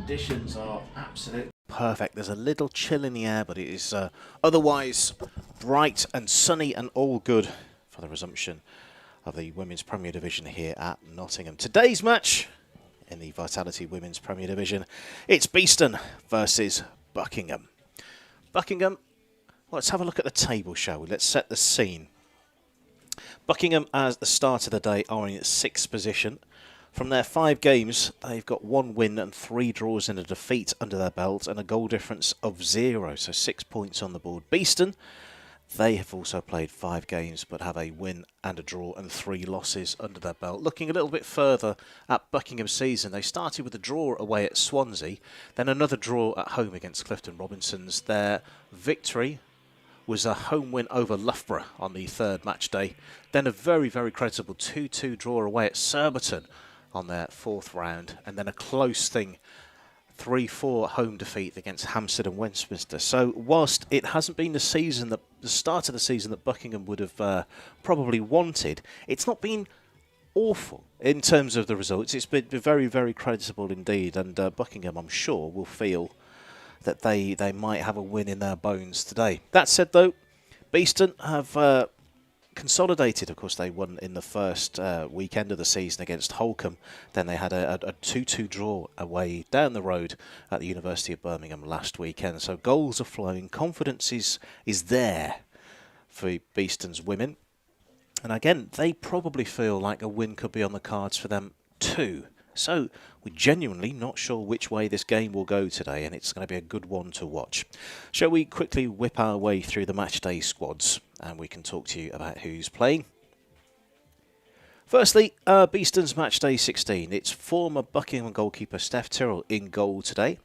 conditions are absolutely perfect. There's a little chill in the air, but it is otherwise bright and sunny and all good for the resumption of the Women's Premier Division here at Nottingham. Today's match in the Vitality Women's Premier Division, it's Beeston versus Buckingham. Buckingham, let's have a look at the table, shall we? Let's set the scene. Buckingham, as the start of the day, are in 6th position. From their 5 games, they've got 1 win and 3 draws and a defeat under their belt and a goal difference of 0, so 6 points on the board. Beeston, they have also played 5 games but have a win and a draw and 3 losses under their belt. Looking a little bit further at Buckingham's season, they started with a draw away at Swansea, then another draw at home against Clifton Robinsons. Their victory was a home win over Loughborough on the 3rd match day, then a very, very creditable 2-2 draw away at Surbiton on their 4th round, and then a close thing 3-4 home defeat against Hampstead and Westminster. So whilst it hasn't been the start of the season that Buckingham would have probably wanted, it's not been awful in terms of the results. It's been very, very creditable indeed, and Buckingham, I'm sure, will feel that they might have a win in their bones today. That said, though, Beeston have consolidated. Of course, they won in the first weekend of the season against Holcombe. Then they had a 2-2 draw away down the road at the University of Birmingham last weekend. So goals are flowing. Confidence is there for Beeston's women. And again, they probably feel like a win could be on the cards for them too. So we're genuinely not sure which way this game will go today, and it's going to be a good one to watch. Shall we quickly whip our way through the matchday squads, and we can talk to you about who's playing. Firstly, Beeston's matchday 16. It's former Buckingham goalkeeper Steph Tyrrell in goal today.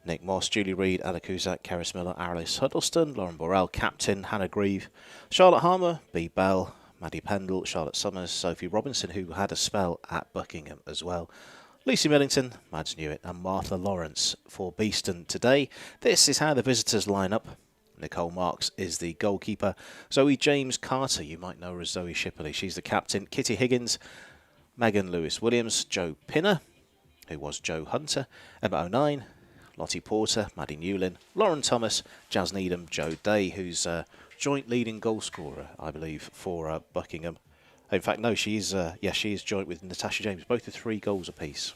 Nick Moss, Julie Reid, Ella Cusack, Keris Miller, Alice Huddleston, Lauren Borrell, captain, Hannah Grieve, Charlotte Harmer, B. Bell, Maddie Pendle, Charlotte Summers, Sophie Robinson, who had a spell at Buckingham as well, Lucy Millington, Mads Newitt and Martha Lawrence for Beeston today. This is how the visitors line up. Nicole Marks is the goalkeeper. Zoe James Carter, you might know her as Zoe Shipley, she's the captain. Kitty Higgins, Megan Lewis-Williams, Jo Pinner, who was Jo Hunter, Emma O'Nine, Lottie Porter, Maddie Newlin, Lauren Thomas, Jazz Needham, Jo Day, who's joint leading goal scorer, I believe, for Buckingham. In fact, no, she is joint with Natasha James, both with 3 goals apiece.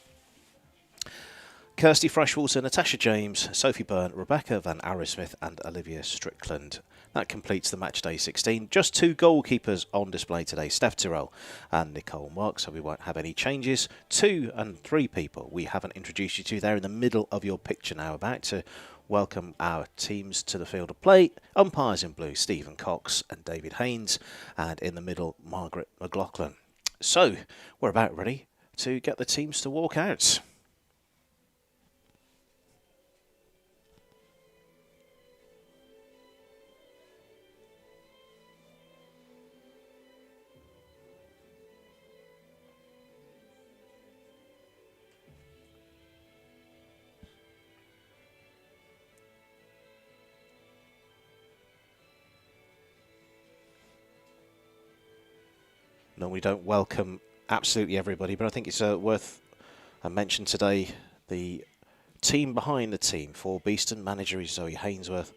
Kirsty Freshwater, Natasha James, Sophie Byrne, Rebecca Van Arismith and Olivia Strickland. That completes the matchday 16. Just 2 goalkeepers on display today, Steph Tyrrell and Nicole Marks, so we won't have any changes. 2 and 3 people we haven't introduced you to there in the middle of your picture now, about to welcome our teams to the field of play. Umpires in blue, Stephen Cox and David Haynes, and in the middle, Margaret McLaughlin. So, we're about ready to get the teams to walk out. No, we don't welcome absolutely everybody, but I think it's worth a mention today. The team behind the team for Beeston, manager is Zoe Hainsworth,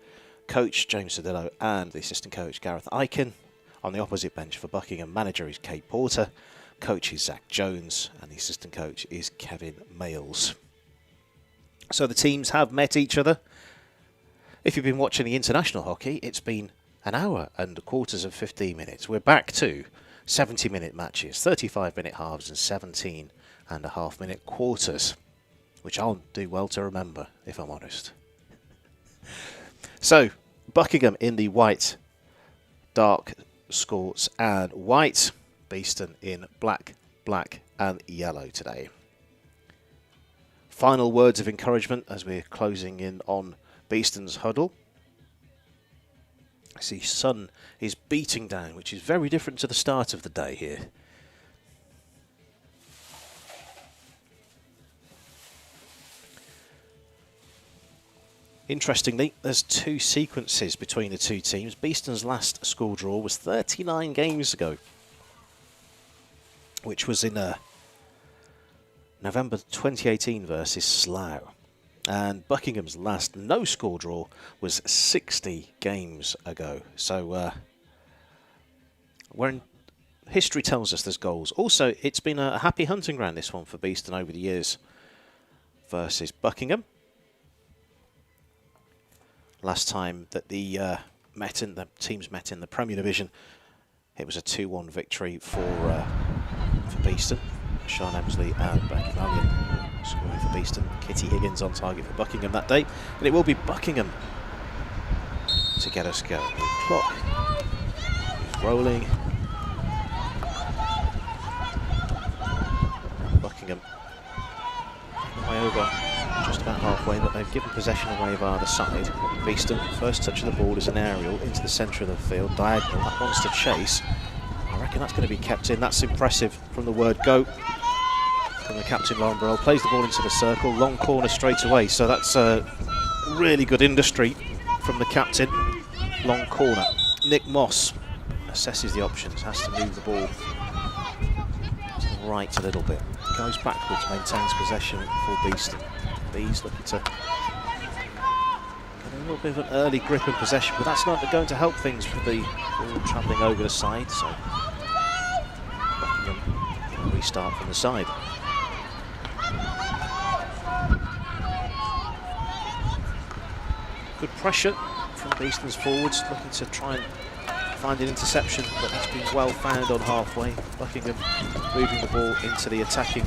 coach James Cedillo, and the assistant coach Gareth Aiken. On the opposite bench for Buckingham, manager is Kate Porter, coach is Zach Jones, and the assistant coach is Kevin Males. So the teams have met each other. If you've been watching the international hockey, it's been an hour and quarters of 15 minutes. We're back to 70-minute matches, 35-minute halves and 17.5-minute quarters, which I'll do well to remember, if I'm honest. So, Buckingham in the white, dark scorts and white. Beeston in black, black and yellow today. Final words of encouragement as we're closing in on Beeston's huddle. I see sun is beating down, which is very different to the start of the day here. Interestingly, there's 2 sequences between the 2 teams. Beeston's last school draw was 39 games ago, which was in November 2018 versus Slough. And Buckingham's last no-score draw was 60 games ago. So when history tells us there's goals. Also, it's been a happy hunting ground, this one, for Beeston over the years versus Buckingham. Last time that the teams met in the Premier Division, it was a 2-1 victory for Beeston. Sean Emsley and Becky Mallion scoring for Beeston. Kitty Higgins on target for Buckingham that day. And it will be Buckingham to get us going. The clock is rolling. Buckingham way over, just about halfway, but they've given possession away via the side. Beeston, first touch of the ball is an aerial into the centre of the field, diagonal. That wants to chase. I reckon that's going to be kept in. That's impressive from the word go from the captain, Lombrell. Plays the ball into the circle, long corner straight away. So that's really good industry from the captain. Long corner. Nick Moss assesses the options, has to move the ball to the right a little bit. Goes backwards, maintains possession for Beeston. Bees looking to get a little bit of an early grip and possession, but that's not going to help things with the ball travelling over the side. So Buckingham will restart from the side. Good pressure from Beeston's forwards, looking to try and find an interception, but that's been well found on halfway. Buckingham moving the ball into the attacking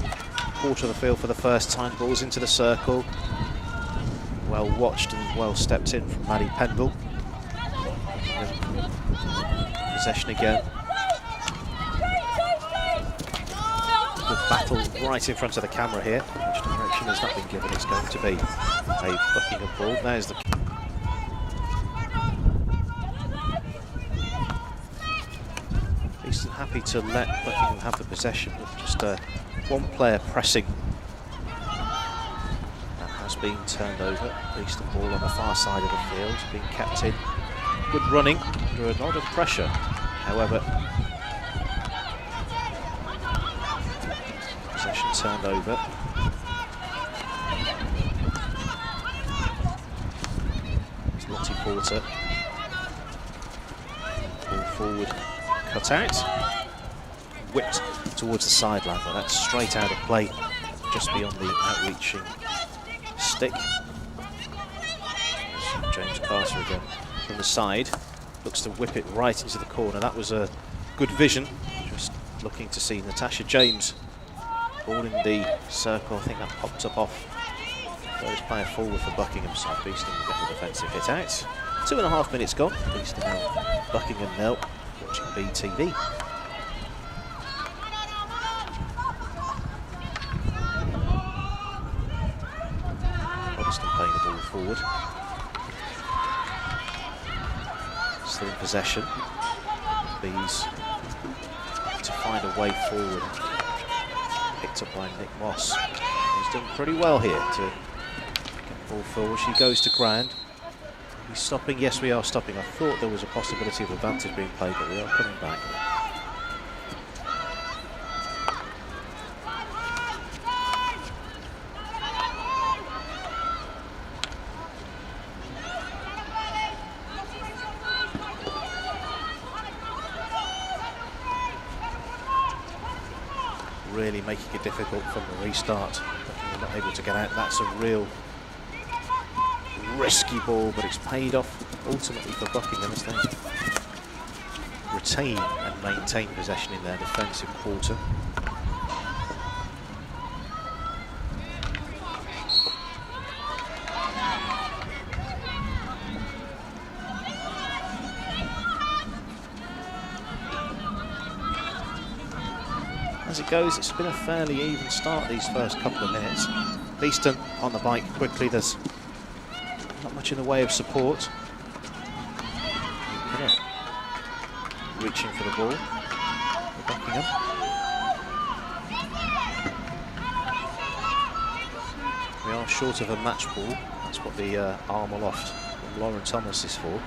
quarter of the field for the first time. Balls into the circle. Well watched and well stepped in from Maddie Pendle. Possession again. Good battle right in front of the camera here. Which direction has that been given? It's going to be a Buckingham ball. There's the happy to let Buckingham have the possession, but just one player pressing. That has been turned over. Beeston ball on the far side of the field, being kept in. Good running under a lot of pressure. However, possession turned over. It's Lottie Porter. Ball forward. Cut out, whipped towards the sideline, but that's straight out of play, just beyond the outreaching stick. James Carter again from the side, looks to whip it right into the corner. That was a good vision, just looking to see Natasha James. Ball in the circle, I think that popped up off. Goes player forward for Buckingham, so Beeston will get the defensive hit out. 2.5 minutes gone, Beeston 0, Buckingham 0. Watching BTV. Beeston playing the ball forward. Still in possession. Bees to find a way forward. Picked up by Nick Moss. He's done pretty well here to get the ball forward. She goes to ground. He's stopping. Yes, we are stopping. I thought there was a possibility of advantage being played, but we are coming back. Really making it difficult from the restart. We're not able to get out. That's a real risky ball, but it's paid off ultimately for Buckingham as they retain and maintain possession in their defensive quarter. As it goes, it's been a fairly even start these first couple of minutes. Beeston on the bike quickly. There's not much in the way of support. Reaching for the ball for Buckingham. We are short of a match ball. That's what the arm aloft from Lauren Thomas is for.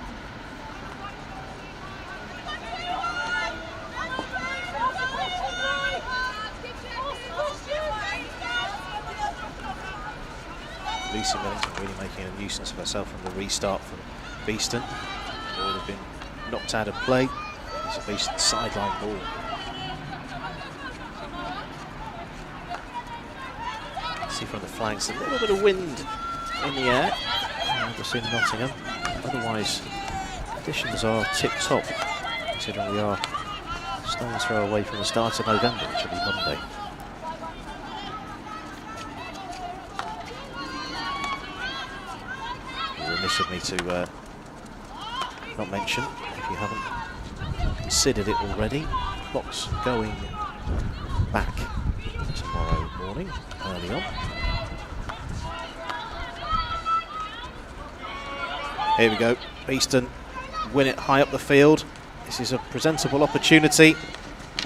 Stacey Millington really making a nuisance of herself from the restart from Beeston. The ball had been knocked out of play. It's a Beeston sideline ball. See from the flanks, a little bit of wind in the air. Just in Nottingham. Otherwise, conditions are tip-top, considering we are stone's throw away from the start of November, which will be Monday. Remiss of me to not mention, if you haven't considered it already, clocks going back tomorrow morning, early on. Here we go, Beeston win it high up the field. This is a presentable opportunity.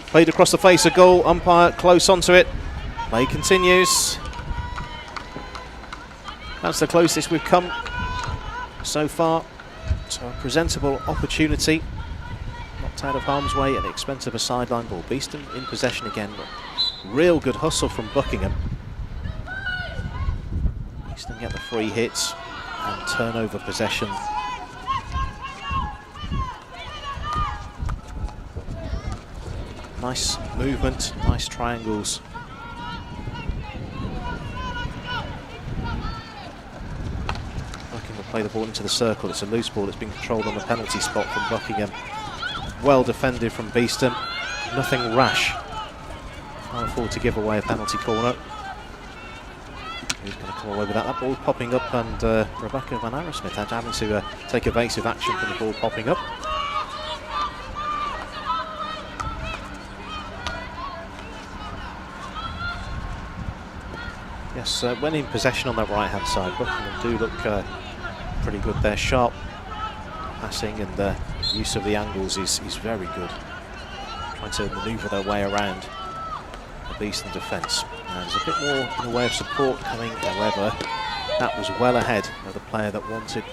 Played across the face of goal, umpire close onto it. Play continues. That's the closest we've come so far. So a presentable opportunity. Knocked out of harm's way at the expense of a sideline ball. Beeston in possession again, but real good hustle from Buckingham. Beeston get the free hits and turnover possession. Nice movement, nice triangles. Buckingham will play the ball into the circle. It's a loose ball. It's been controlled on the penalty spot from Buckingham. Well defended from Beeston. Nothing rash. Can't afford to give away a penalty corner. Who's going to come away with that? That ball popping up, and Rebecca Van Arrowsmith having to take evasive action from the ball popping up. Yes, when in possession on that right-hand side, Buckingham do look pretty good there. Sharp passing and the use of the angles is very good. Trying to manoeuvre their way around the Beeston defence. There's a bit more in the way of support coming, however, that was well ahead of the player that wanted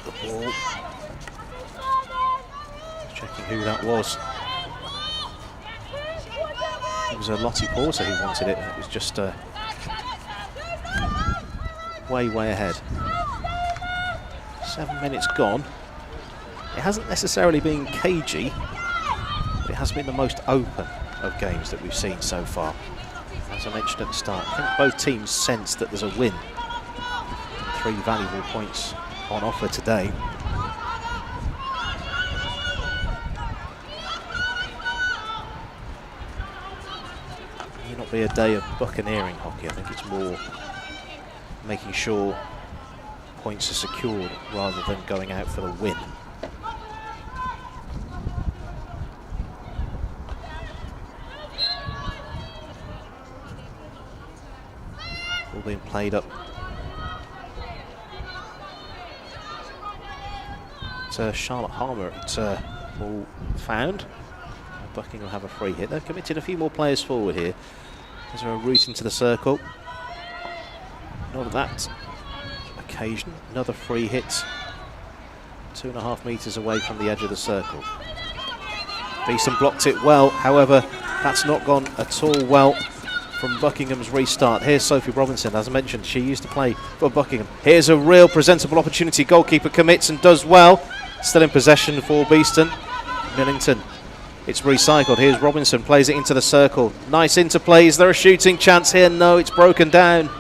the ball. Just checking who that was. It was a Lottie Porter who wanted it. It was just way ahead. 7 minutes gone. It hasn't necessarily been cagey, but it has been the most open of games that we've seen so far. As I mentioned at the start, I think both teams sense that there's a win. 3 valuable points on offer today. It may not be a day of buccaneering hockey. I think it's more making sure points are secured rather than going out for the win. All being played up. It's Charlotte Harmer. It's all found. Buckingham will have a free hit. They've committed a few more players forward here. Is there a route into the circle? Not that occasion. Another free hit. 2.5 metres away from the edge of the circle. Beeston blocked it well. However, that's not gone at all well from Buckingham's restart. Here's Sophie Robinson. As I mentioned, she used to play for Buckingham. Here's a real presentable opportunity. Goalkeeper commits and does well. Still in possession for Beeston. Millington. It's recycled. Here's Robinson. Plays it into the circle. Nice interplay. Is there a shooting chance here? No, it's broken down.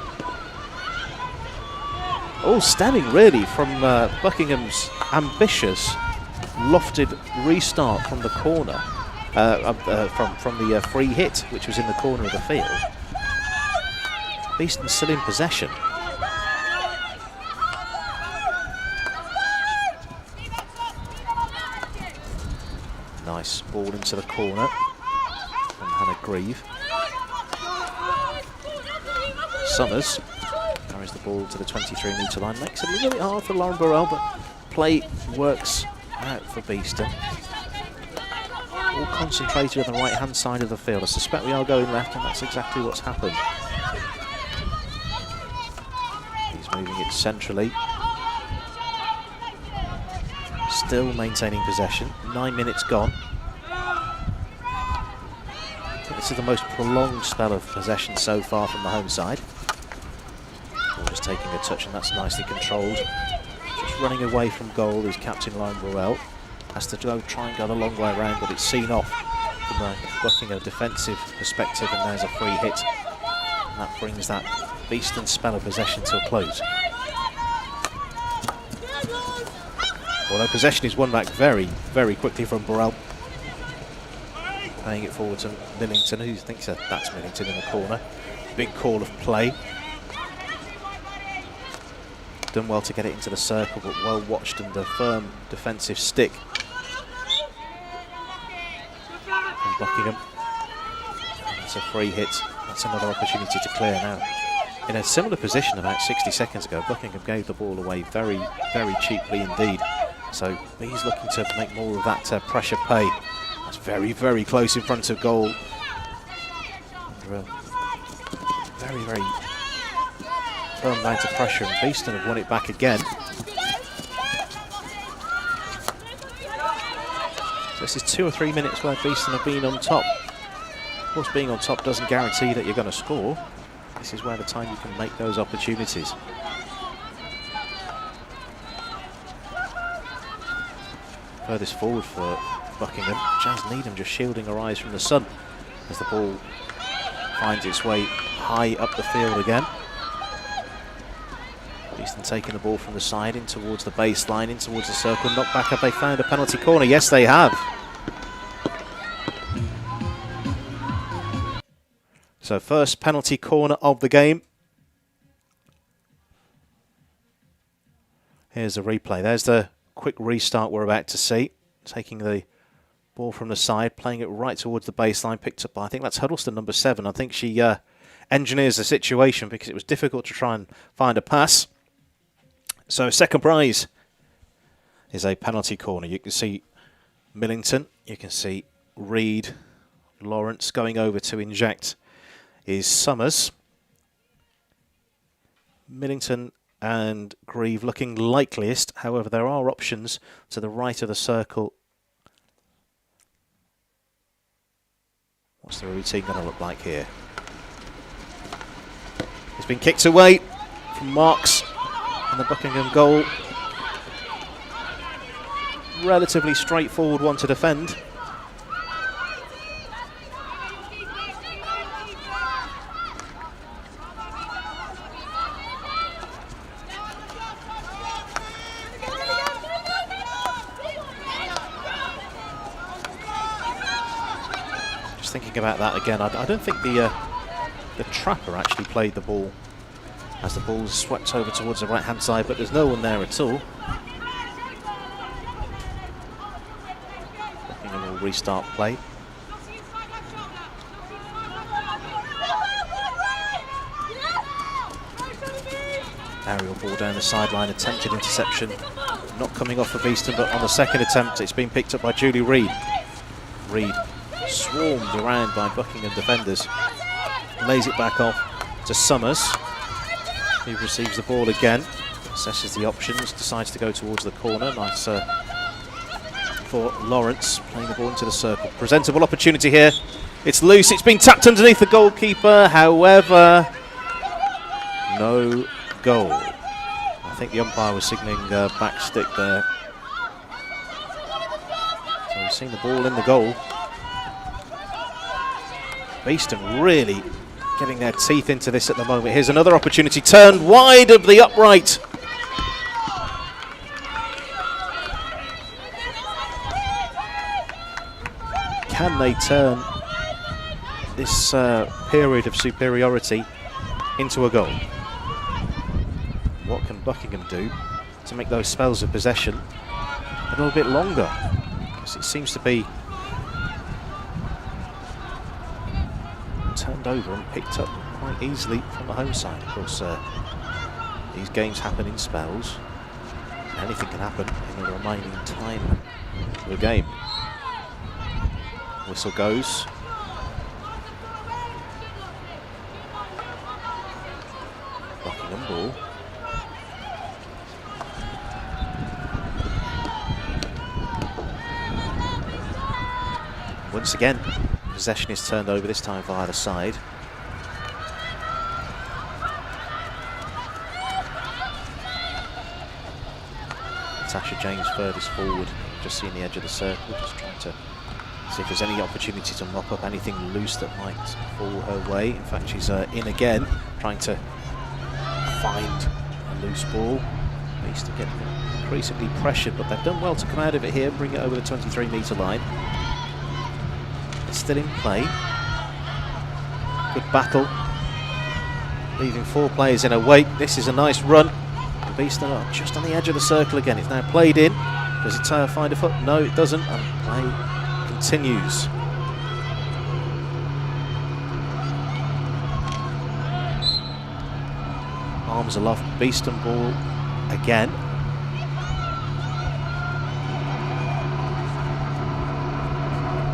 All stemming really from Buckingham's ambitious lofted restart from the corner, from the free hit, which was in the corner of the field. Beeston still in possession. Nice ball into the corner from Hannah Grieve. Summers carries the ball to the 23-metre line. Makes it a little bit hard for Lauren Burrell, but play works out for Beeston. All concentrated on the right-hand side of the field. I suspect we are going left, and that's exactly what's happened. He's moving it centrally. Still maintaining possession. 9 minutes gone. I think this is the most prolonged spell of possession so far from the home side. Ball just taking a a touch, and that's nicely controlled. Just running away from goal is Captain Lauren Burrell. Has to go try and go the long way around, but it's seen off from a Buckingham defensive perspective, and there's a free hit. And that brings that Beeston spell of possession to a close. Although possession is won back very, very quickly from Burrell. Playing it forward to Millington, who thinks that's Millington in the corner. Big call of play. Done well to get it into the circle, but well watched and a firm defensive stick from Buckingham. And it's a free hit. That's another opportunity to clear now. In a similar position about 60 seconds ago, Buckingham gave the ball away very, very cheaply indeed. So he's looking to make more of that pressure pay. That's very, very close in front of goal. Very, very firm amount of pressure, and Beeston have won it back again. So this is 2 or 3 minutes where Beeston have been on top. Of course, being on top doesn't guarantee that you're going to score. This is where the time you can make those opportunities. Furthest forward for Buckingham, Jazz Needham just shielding her eyes from the sun as the ball finds its way high up the field again. Beeston taking the ball from the side in towards the baseline, in towards the circle. Knocked back. Have they found a penalty corner? Yes, they have. So first penalty corner of the game. Here's a replay. There's the quick restart we're about to see. Taking the ball from the side, playing it right towards the baseline, picked up by, I think that's Huddleston, number 7. I think she engineers the situation because it was difficult to try and find a pass. So second prize is a penalty corner. You can see Millington, you can see Reed, Lawrence going over to inject is Summers. Millington and Grieve looking likeliest. However, there are options to the right of the circle. What's the routine going to look like here? It's been kicked away from Marks, and the Buckingham goal. Relatively straightforward one to defend. Thinking about that again, I don't think the trapper actually played the ball as the ball swept over towards the right hand side, but there's no one there at all. Buckingham will restart play. Aerial ball down the sideline, attempted interception, not coming off for Beeston, but on the second attempt it's been picked up by Julie Reed. Reed swarmed around by Buckingham defenders, lays it back off to Summers, who receives the ball again, assesses the options, decides to go towards the corner. Nice for Lawrence, playing the ball into the circle. Presentable opportunity here. It's loose, it's been tapped underneath the goalkeeper, however, no goal. I think the umpire was signalling back stick there. So we've seen the ball in the goal. Beeston really getting their teeth into this at the moment. Here's another opportunity, turned wide of the upright. Can they turn this period of superiority into a goal? What can Buckingham do to make those spells of possession a little bit longer? Because it seems to be turned over and picked up quite easily from the home side. Of course, these games happen in spells. Anything can happen in the remaining time of the game. Whistle goes. Buckingham ball. Once again, possession is turned over, this time via the side. Tasha James furthest forward, just seeing the edge of the circle, just trying to see if there's any opportunity to mop up anything loose that might fall her way. In fact, she's in again, trying to find a loose ball. Beeston getting increasingly pressured, but they've done well to come out of it here and bring it over the 23-metre line. It's still in play. Good battle, leaving 4 players in her wake. This is a nice run. Beeston are just on the edge of the circle again. It's now played in. Does it find a foot? No, it doesn't. And play continues. Arms aloft. Beeston ball again.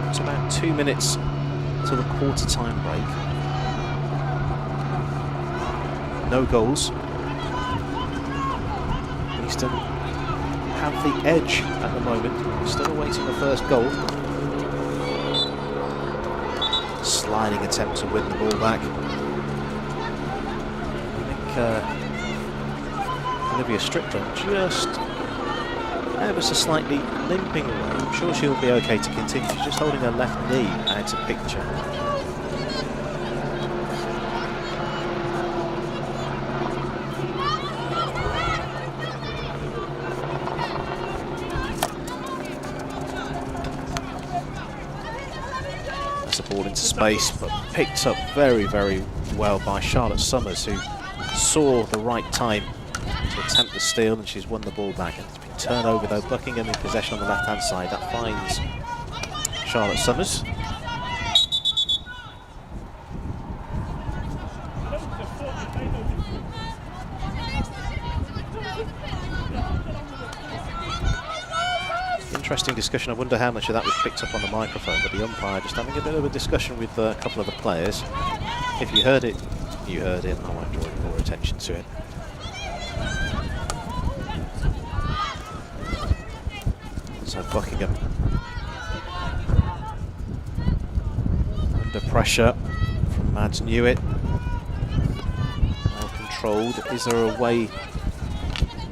It's about 2 minutes till the quarter-time break. No goals. Beeston have the edge at the moment. Still awaiting the first goal. Sliding attempt to win the ball back. I think Olivia Strickland just ever so slightly limping away. I'm sure she'll be okay to continue. She's just holding her left knee out of picture. Ball into space, but picked up very, very well by Charlotte Summers, who saw the right time to attempt the steal, and she's won the ball back. And it's been turned over though. Buckingham in possession on the left-hand side. That finds Charlotte Summers. Interesting discussion. I wonder how much of that was picked up on the microphone, but the umpire just having a bit of a discussion with a couple of the players. If you heard it, you heard it, and I won't draw any more attention to it. So Buckingham under pressure from Mads Newitt. Well controlled. Is there a way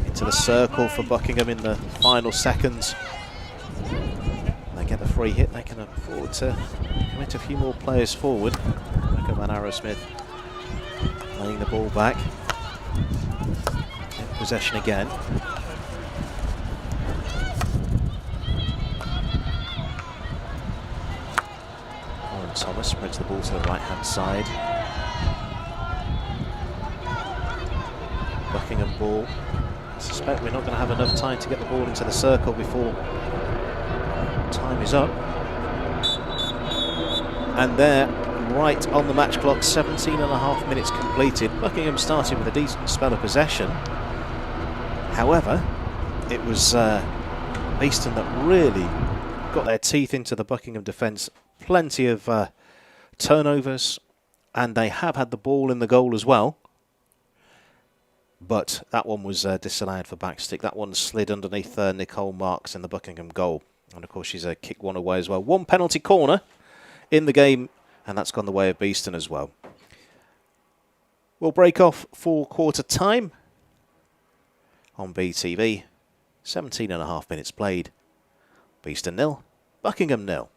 into the circle for Buckingham in the final seconds? Get the free hit, they can afford to commit a few more players forward. Look at Van Arrowsmith laying the ball back. In possession again. Lauren Thomas spreads the ball to the right hand side. Buckingham ball. I suspect we're not going to have enough time to get the ball into the circle before time is up. And there, right on the match clock, 17.5 minutes completed. Buckingham started with a decent spell of possession. However, it was Beeston that really got their teeth into the Buckingham defence. Plenty of turnovers, and they have had the ball in the goal as well. But that one was disallowed for backstick. That one slid underneath Nicole Marks in the Buckingham goal. And of course she's kicked one away as well. One penalty corner in the game, and that's gone the way of Beeston as well. We'll break off for quarter time on BTV. 17.5 minutes played. Beeston 0, Buckingham 0.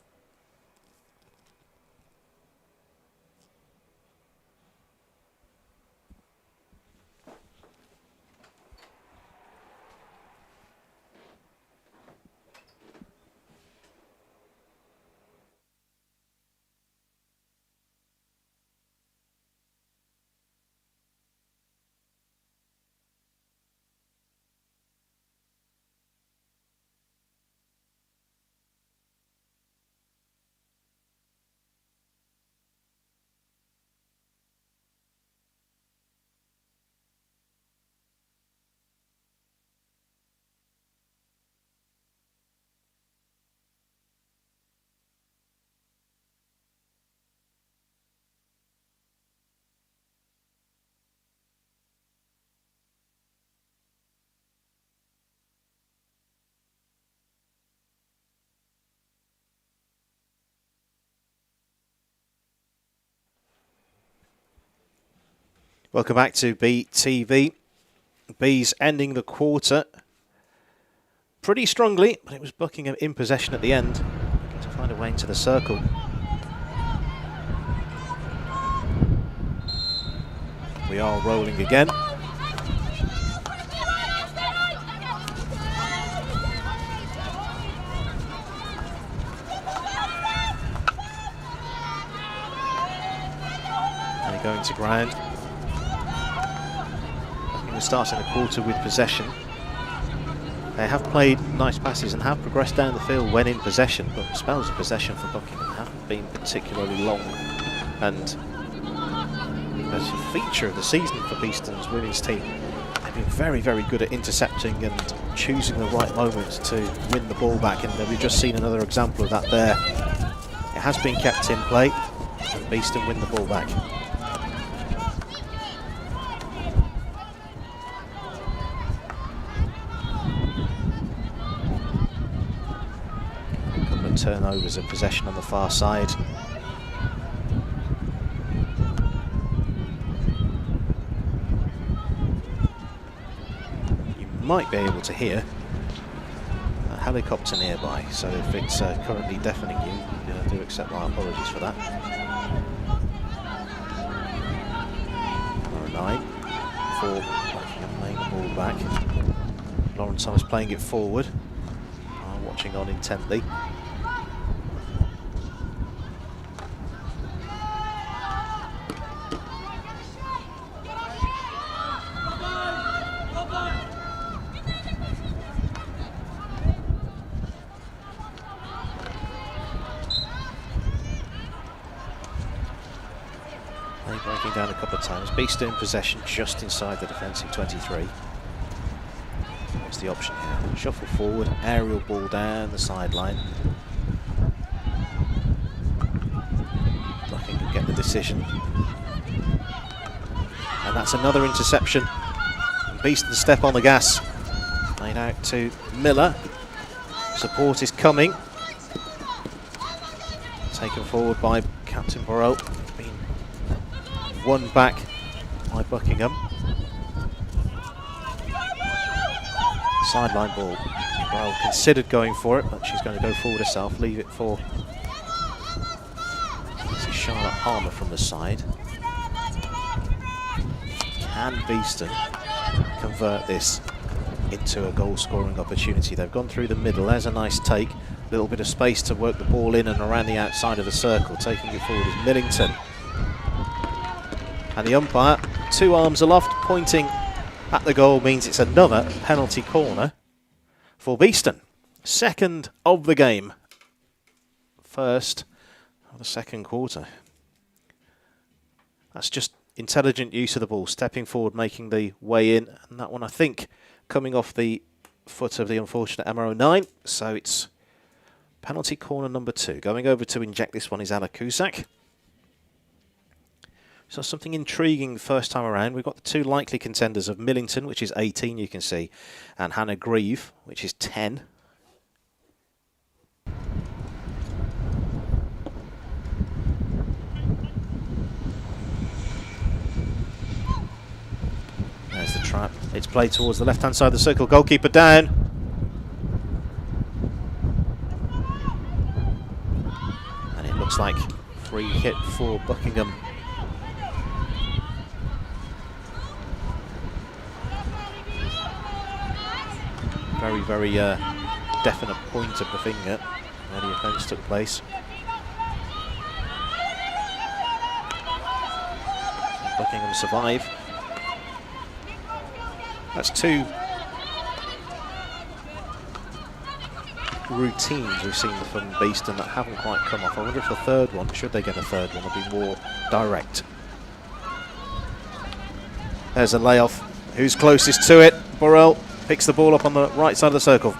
Welcome back to BTV. Bees ending the quarter pretty strongly, but it was Buckingham in possession at the end, looking to find a way into the circle. We are rolling again. And they're going to ground. Buckingham starting the quarter with possession. They have played nice passes and have progressed down the field when in possession, but spells of possession for Buckingham haven't been particularly long. And as a feature of the season for Beeston's women's team, they've been very, very good at intercepting and choosing the right moments to win the ball back, and we've just seen another example of that there. It has been kept in play, and Beeston win the ball back. A couple of turnovers of possession on the far side. Might be able to hear a helicopter nearby, so if it's currently deafening you, I do accept my apologies for that. Number 9 for Buckingham laying the ball back. Lawrence Thomas playing it forward, watching on intently. Breaking down a couple of times. Beeston in possession just inside the defensive 23. What's the option here? Shuffle forward, aerial ball down the sideline. Buckingham get the decision. And that's another interception. And Beeston step on the gas. Played out to Miller. Support is coming. Taken forward by Captain Burrell. One back by Buckingham. Sideline ball. Well, considered going for it, but she's going to go forward herself, leave it for Charlotte Harmer from the side. Can Beeston convert this into a goal-scoring opportunity? They've gone through the middle. There's a nice take. A little bit of space to work the ball in and around the outside of the circle. Taking it forward is Millington. And the umpire, 2 arms aloft, pointing at the goal, means it's another penalty corner for Beeston. Second of the game. First of the second quarter. That's just intelligent use of the ball, stepping forward, making the way in. And that one, I think, coming off the foot of the unfortunate MRO9. So it's penalty corner number 2. Going over to inject this one is Ala Cusack. So something intriguing the first time around. We've got the 2 likely contenders of Millington, which is 18, you can see, and Hannah Grieve, which is 10. There's the trap. It's played towards the left-hand side of the circle. Goalkeeper down. And it looks like free hit for Buckingham. Very, very definite point of the finger where the offence took place. Buckingham survive. That's 2 routines we've seen from Beeston that haven't quite come off. I wonder if the third one, should they get a third one, will be more direct. There's a layoff. Who's closest to it? Burrell picks the ball up on the right side of the circle.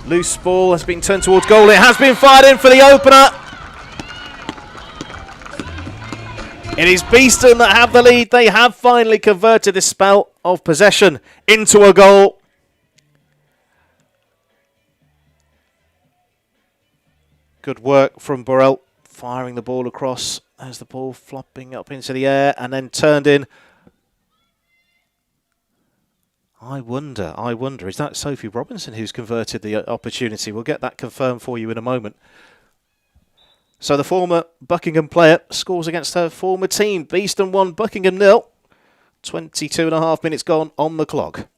Loose ball has been turned towards goal. It has been fired in for the opener. It is Beeston that have the lead. They have finally converted this spell of possession into a goal. Good work from Burrell, firing the ball across as the ball flopping up into the air and then turned in. I wonder, is that Sophie Robinson who's converted the opportunity? We'll get that confirmed for you in a moment. So the former Buckingham player scores against her former team. Beeston 1, Buckingham 0. 22.5 minutes gone on the clock.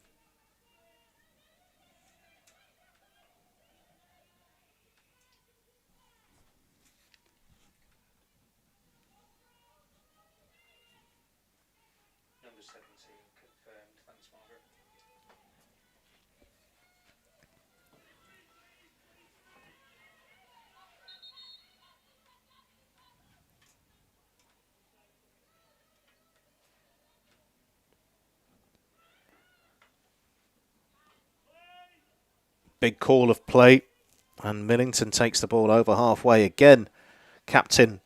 Number 17 confirmed. Thanks, Margaret. Big call of play, and Millington takes the ball over halfway again. Captain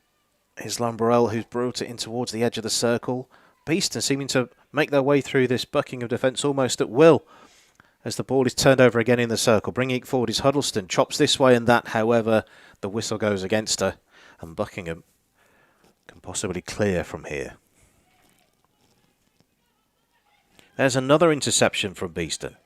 is Lambrell, who's brought it in towards the edge of the circle. Beeston seeming to make their way through this Buckingham defence almost at will as the ball is turned over again in the circle. Bringing it forward is Huddleston. Chops this way and that, however, the whistle goes against her, and Buckingham can possibly clear from here. There's another interception from Beeston.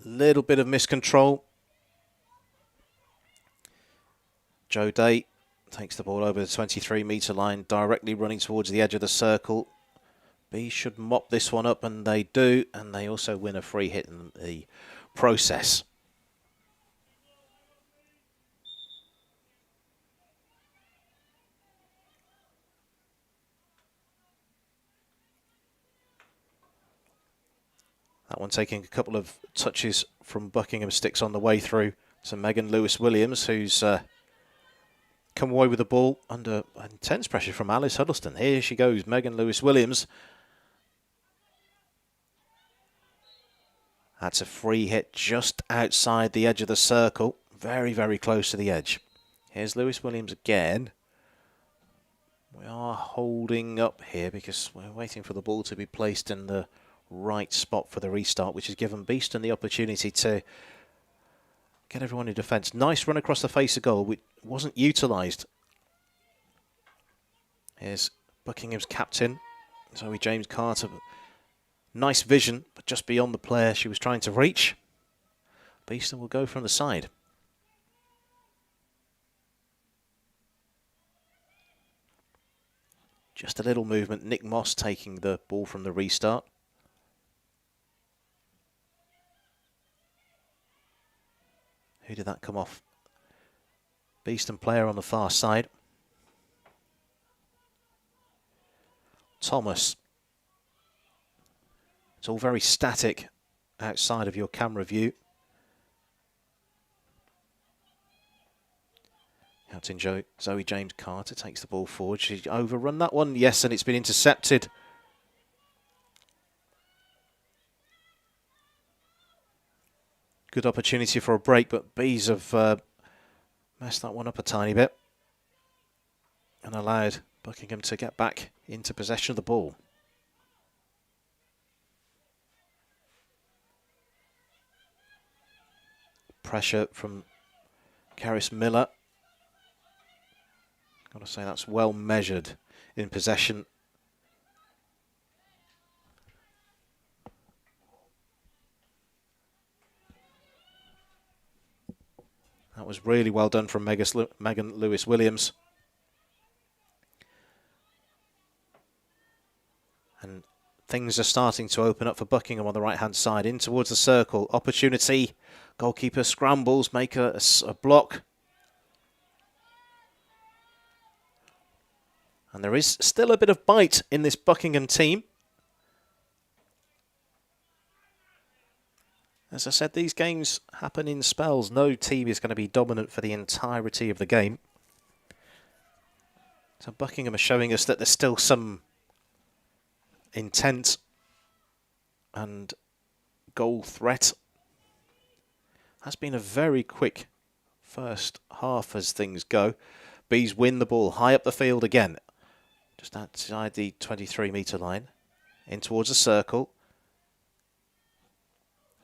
Little bit of miscontrol. Joe Day takes the ball over the 23-metre line, directly running towards the edge of the circle. Bees should mop this one up, and they do, and they also win a free hit in the process. That one taking a couple of touches from Buckingham sticks on the way through to Megan Lewis-Williams, who's come away with the ball under intense pressure from Alice Huddleston. Here she goes, Megan Lewis-Williams. That's a free hit just outside the edge of the circle. Very, very close to the edge. Here's Lewis-Williams again. We are holding up here because we're waiting for the ball to be placed in the right spot for the restart, which has given Beeston the opportunity to get everyone in defence. Nice run across the face of goal, which wasn't utilised. Here's Buckingham's captain, Zoe James Carter. Nice vision, but just beyond the player she was trying to reach. Beeston will go from the side. Just a little movement. Nick Moss taking the ball from the restart. Who did that come off? Beeston player on the far side. Thomas. It's all very static outside of your camera view. Captain Zoe James Carter takes the ball forward. She overrun that one. Yes, and it's been intercepted. Good opportunity for a break, but Bees have messed that one up a tiny bit and allowed Buckingham to get back into possession of the ball. Pressure from Karis Miller. Got to say that's well measured in possession. That was really well done from Megan Lewis-Williams. And things are starting to open up for Buckingham on the right-hand side. In towards the circle. Opportunity. Goalkeeper scrambles, make a block. And there is still a bit of bite in this Buckingham team. As I said, these games happen in spells. No team is going to be dominant for the entirety of the game. So Buckingham are showing us that there's still some intent and goal threat. Has been a very quick first half as things go. Bees win the ball high up the field again. Just outside the 23-metre line. In towards the circle.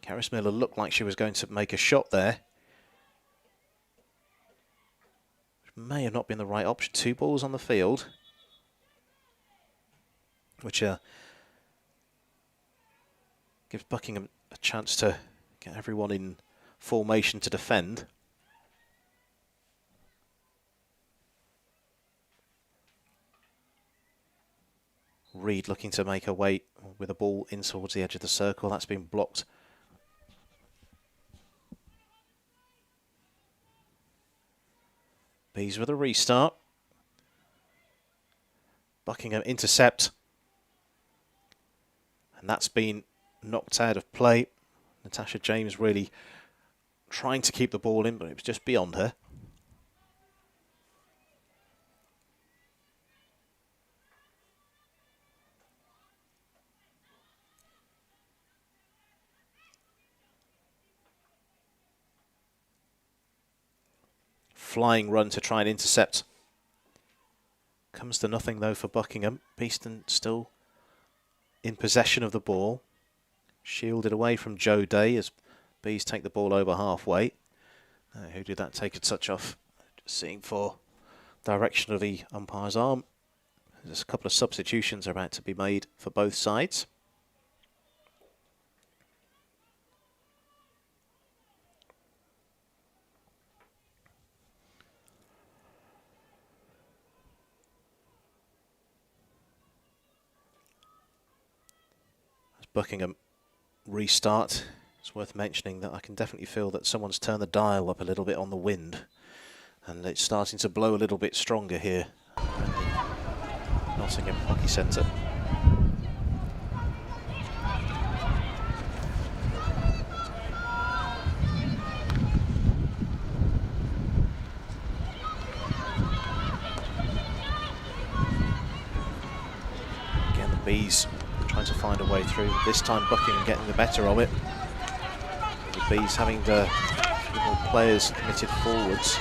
Karis Miller looked like she was going to make a shot there. Which may have not been the right option. 2 balls on the field. Which gives Buckingham a chance to get everyone in formation to defend. Reed looking to make her way with a ball in towards the edge of the circle. That's been blocked. Bees with a restart. Buckingham intercept. And that's been knocked out of play. Natasha James really trying to keep the ball in, but it was just beyond her. Flying run to try and intercept. Comes to nothing though for Buckingham. Beeston still in possession of the ball. Shielded away from Joe Day as Bees take the ball over halfway. Who did that take a touch off? Just seeing for direction of the umpire's arm. There's a couple of substitutions are about to be made for both sides. Buckingham restart. It's worth mentioning that I can definitely feel that someone's turned the dial up a little bit on the wind, and it's starting to blow a little bit stronger here at the Nottingham Hockey Centre. Again, the Bees trying to find a way through. This time Buckingham getting the better of it. The Bees having the more players committed forwards.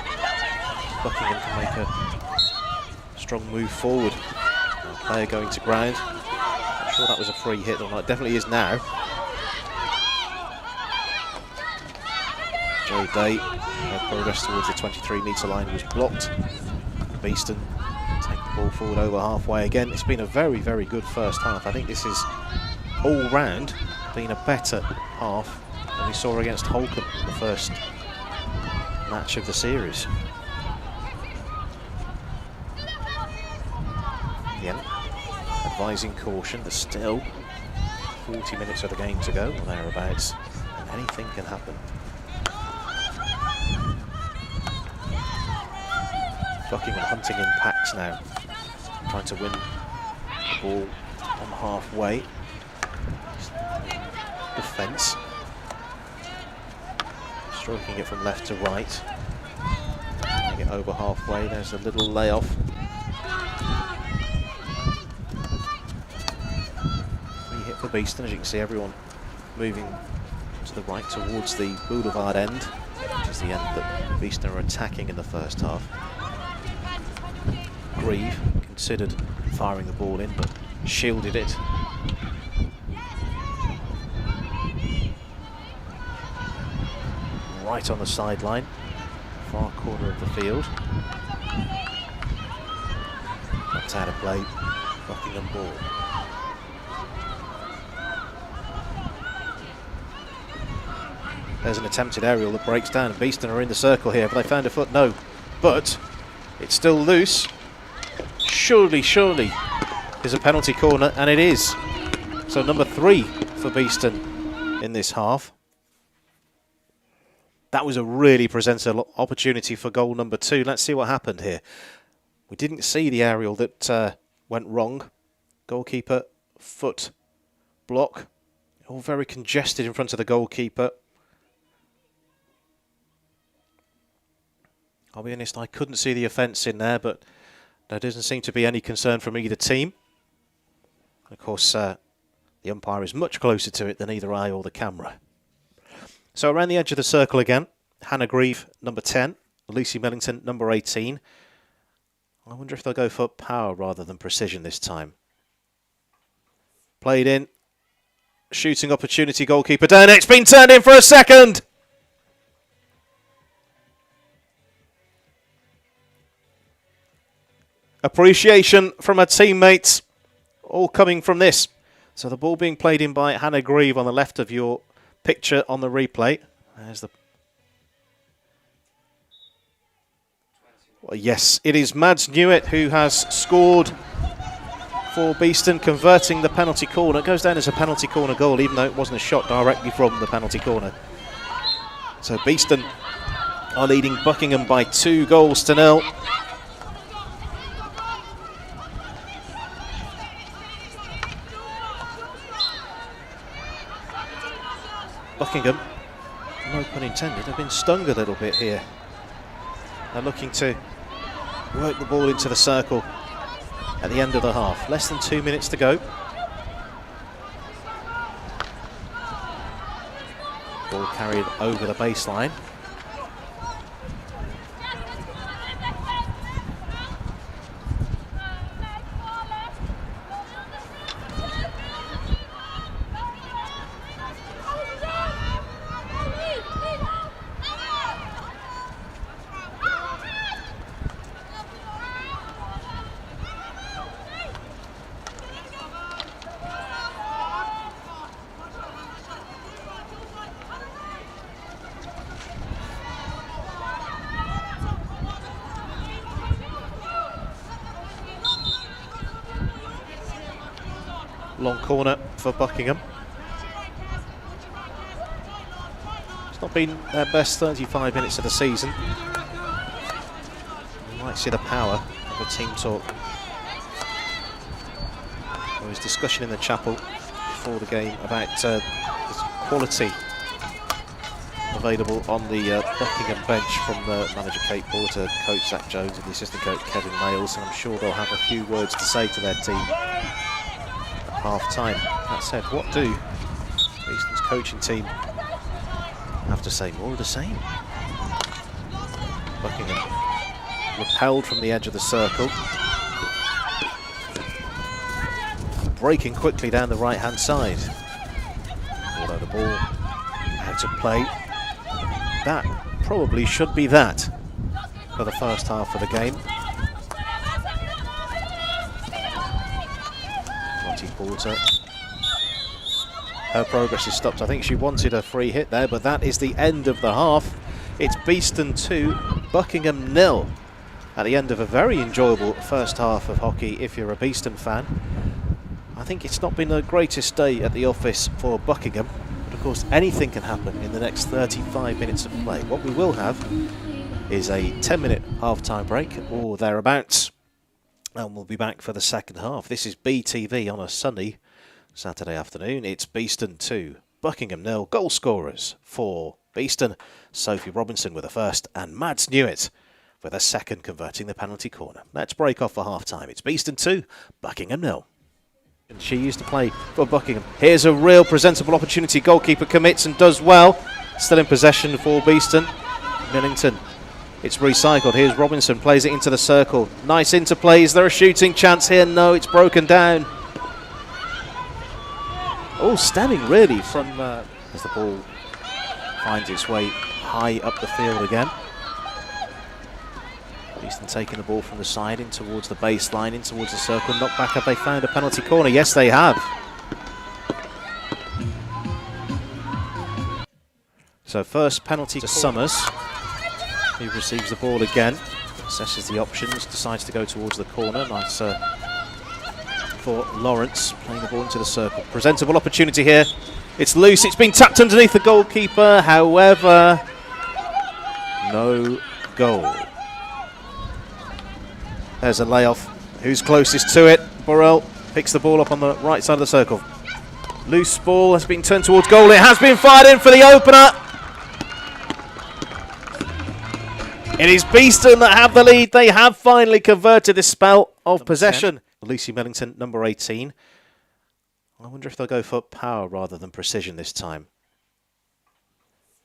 Buckingham can make a strong move forward. A player going to ground. Not sure that was a free hit or not. It definitely is now. Joe Day, her progress towards the 23-metre line was blocked. Beeston take the ball forward over halfway again. It's been a very, very good first half. I think this is all round been a better half than we saw against Holcombe in the first match of the series. Again, advising caution. There's still 40 minutes of the game to go, or thereabouts, and anything can happen. Buckingham hunting in packs now, trying to win the ball on halfway. Defence. Stroking it from left to right. Getting it over halfway, there's a little layoff. Free hit for Beeston, as you can see everyone moving to the right towards the boulevard end, which is the end that Beeston are attacking in the first half. Grieve considered firing the ball in, but shielded it. Right on the sideline, far corner of the field. That's out of play, Buckingham ball. There's an attempted aerial that breaks down. Beeston are in the circle here. Have they found a foot? No. But it's still loose. Surely there's a penalty corner, and it is. So number 3 for Beeston in this half. That was a really presentable opportunity for goal number 2. Let's see what happened here. We didn't see the aerial that went wrong. Goalkeeper, foot, block. All very congested in front of the goalkeeper. I'll be honest, I couldn't see the offence in there, but there doesn't seem to be any concern from either team. Of course, the umpire is much closer to it than either I or the camera. So around the edge of the circle again, Hannah Grieve, number 10, Lucy Millington, number 18. I wonder if they'll go for power rather than precision this time. Played in. Shooting opportunity, goalkeeper down. It's been turned in for a second. Appreciation from her teammates, all coming from this. So the ball being played in by Hannah Grieve on the left of your picture on the replay. There's the... Well, yes, it is Mads Newitt who has scored for Beeston, converting the penalty corner. It goes down as a penalty corner goal, even though it wasn't a shot directly from the penalty corner. So Beeston are leading Buckingham by 2-0. Buckingham, no pun intended, have been stung a little bit here. They're looking to work the ball into the circle at the end of the half. Less than 2 minutes to go. Ball carried over the baseline. Long corner for Buckingham. It's not been their best 35 minutes of the season. You might see the power of the team talk. There was discussion in the chapel before the game about the quality available on the Buckingham bench from the manager Kate Porter, coach Zach Jones and the assistant coach Kevin Mayles, and I'm sure they'll have a few words to say to their team half-time. That said, what do Beeston's coaching team have to say? More of the same. Buckingham repelled from the edge of the circle, breaking quickly down the right-hand side. Although the ball out of play, that probably should be that for the first half of the game. Porter. Her progress is stopped. I think she wanted a free hit there, but that is the end of the half. It's Beeston 2, Buckingham 0. At the end of a very enjoyable first half of hockey, if you're a Beeston fan. I think it's not been the greatest day at the office for Buckingham, but of course anything can happen in the next 35 minutes of play. What we will have is a 10-minute half-time break or thereabouts. And we'll be back for the second half. This is BTV on a sunny Saturday afternoon. It's Beeston 2, Buckingham 0. Goal scorers for Beeston. Sophie Robinson with a first and Mads Newitt with a second, converting the penalty corner. Let's break off for half-time. It's Beeston 2, Buckingham 0. And she used to play for Buckingham. Here's a real presentable opportunity. Goalkeeper commits and does well. Still in possession for Beeston. Millington. It's recycled. Here's Robinson, plays it into the circle. Nice interplay. Is there a shooting chance here? No, it's broken down. Oh, stemming really from as the ball finds its way high up the field again. Beeston taking the ball from the side in towards the baseline, in towards the circle. Knocked back. Have they found a penalty corner? Yes, they have. So first penalty to Summers. He receives the ball again, assesses the options, decides to go towards the corner. Nice for Lawrence, playing the ball into the circle. Presentable opportunity here. It's loose, it's been tapped underneath the goalkeeper, however, no goal. There's a layoff. Who's closest to it? Burrell picks the ball up on the right side of the circle. Loose ball has been turned towards goal. It has been fired in for the opener. It is Beeston that have the lead. They have finally converted this spell of possession. Lucy Millington, number 18. I wonder if they'll go for power rather than precision this time.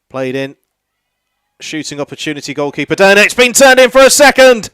Played in. Shooting opportunity, goalkeeper down. It's been turned in for a second.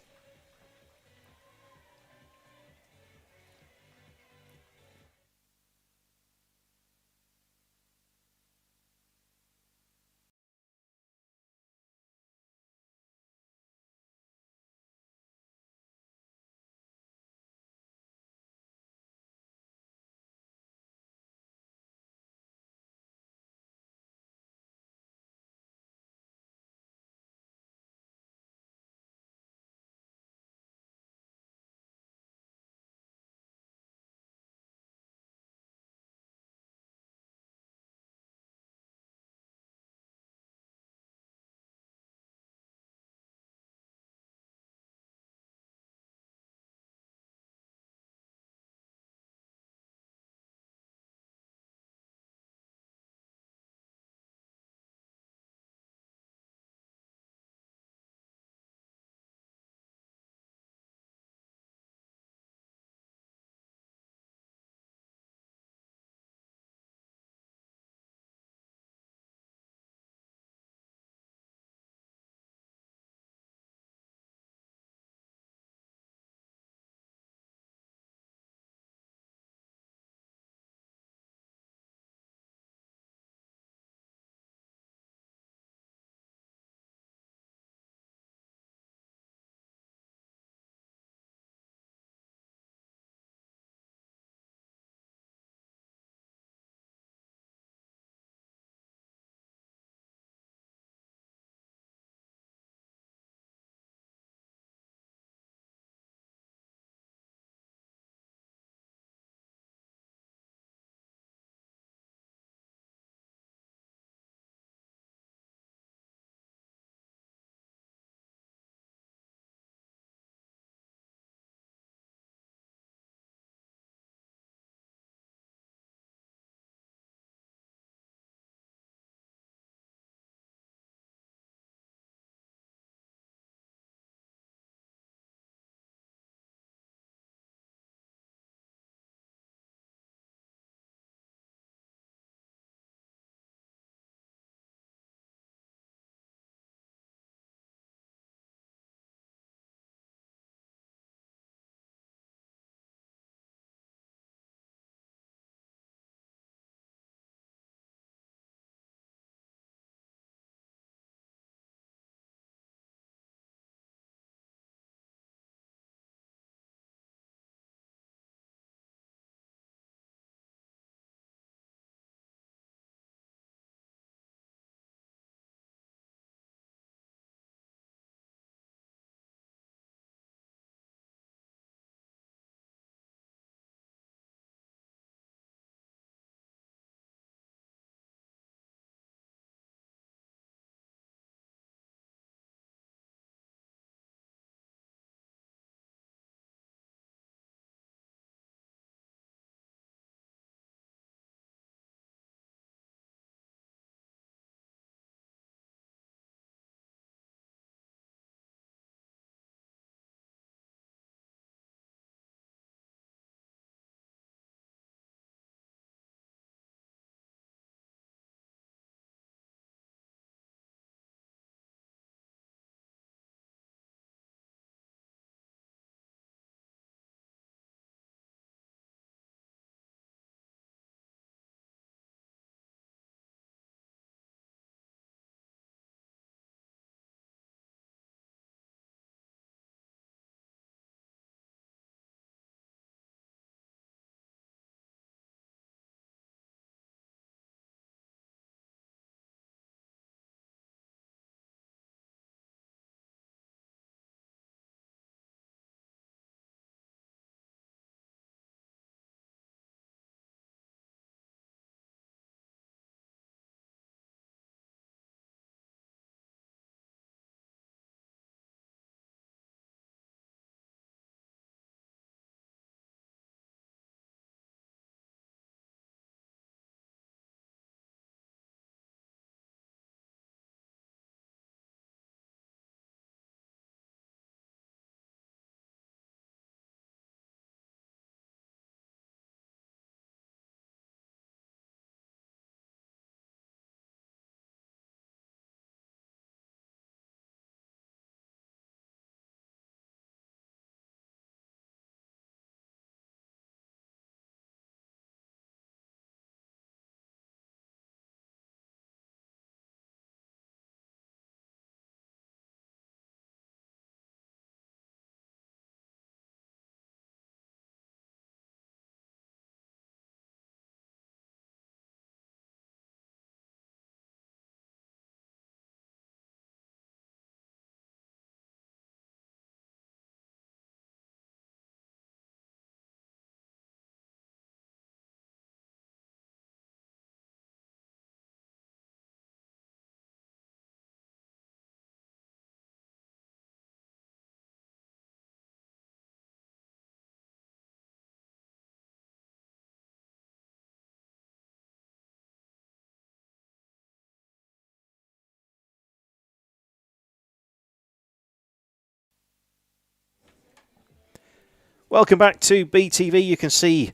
Welcome back to BTV. You can see,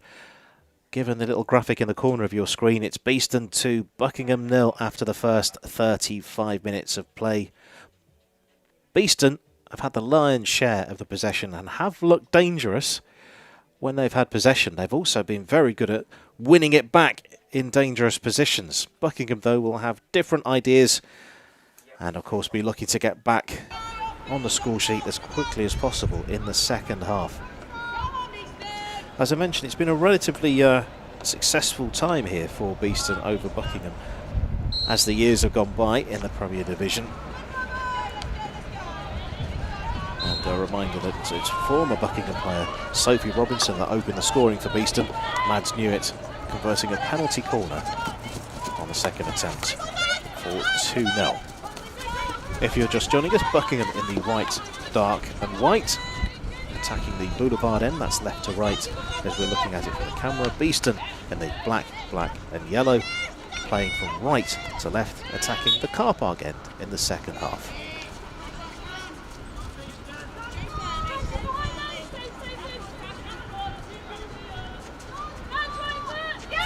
given the little graphic in the corner of your screen, it's Beeston 2, Buckingham 0 after the first 35 minutes of play. Beeston have had the lion's share of the possession and have looked dangerous when they've had possession. They've also been very good at winning it back in dangerous positions. Buckingham, though, will have different ideas and, of course, be looking to get back on the score sheet as quickly as possible in the second half. As I mentioned, it's been a relatively successful time here for Beeston over Buckingham as the years have gone by in the Premier Division. And a reminder that it's former Buckingham player Sophie Robinson that opened the scoring for Beeston. Mads Newitt converting a penalty corner on the second attempt for 2-0. If you're just joining us, Buckingham in the white, dark and white, attacking the boulevard end, that's left to right as we're looking at it from the camera. Beeston in the black, black and yellow, playing from right to left, attacking the car park end in the second half.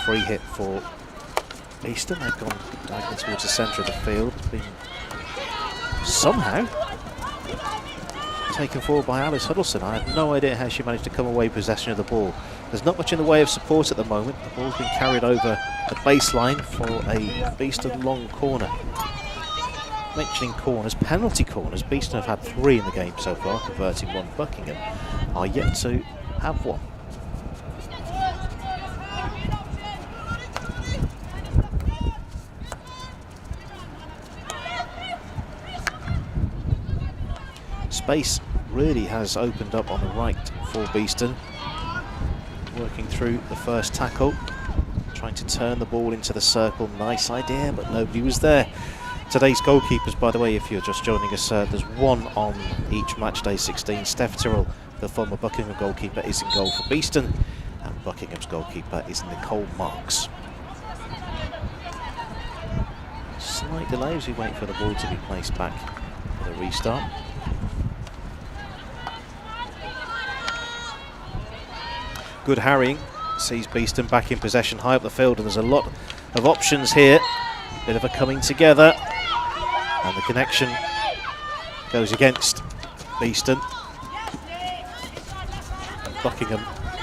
Free hit for Beeston. They've gone diagonally towards the centre of the field. It's been somehow taken forward by Alice Huddleston. I have no idea how she managed to come away with possession of the ball. There's not much in the way of support at the moment. The ball's been carried over the baseline for a Beeston long corner. Mentioning corners, penalty corners, Beeston have had 3 in the game so far, converting 1. Buckingham are yet to have 1. Space really has opened up on the right for Beeston. Working through the first tackle, trying to turn the ball into the circle. Nice idea, but nobody was there. Today's goalkeepers, by the way, if you're just joining us, there's 1 on each matchday 16. Steph Tyrrell, the former Buckingham goalkeeper, is in goal for Beeston, and Buckingham's goalkeeper is Nicole Marks. Slight delay as we wait for the ball to be placed back for the restart. Good harrying sees Beeston back in possession high up the field, and there's a lot of options here. Bit of a coming together, and the connection goes against Beeston. And Buckingham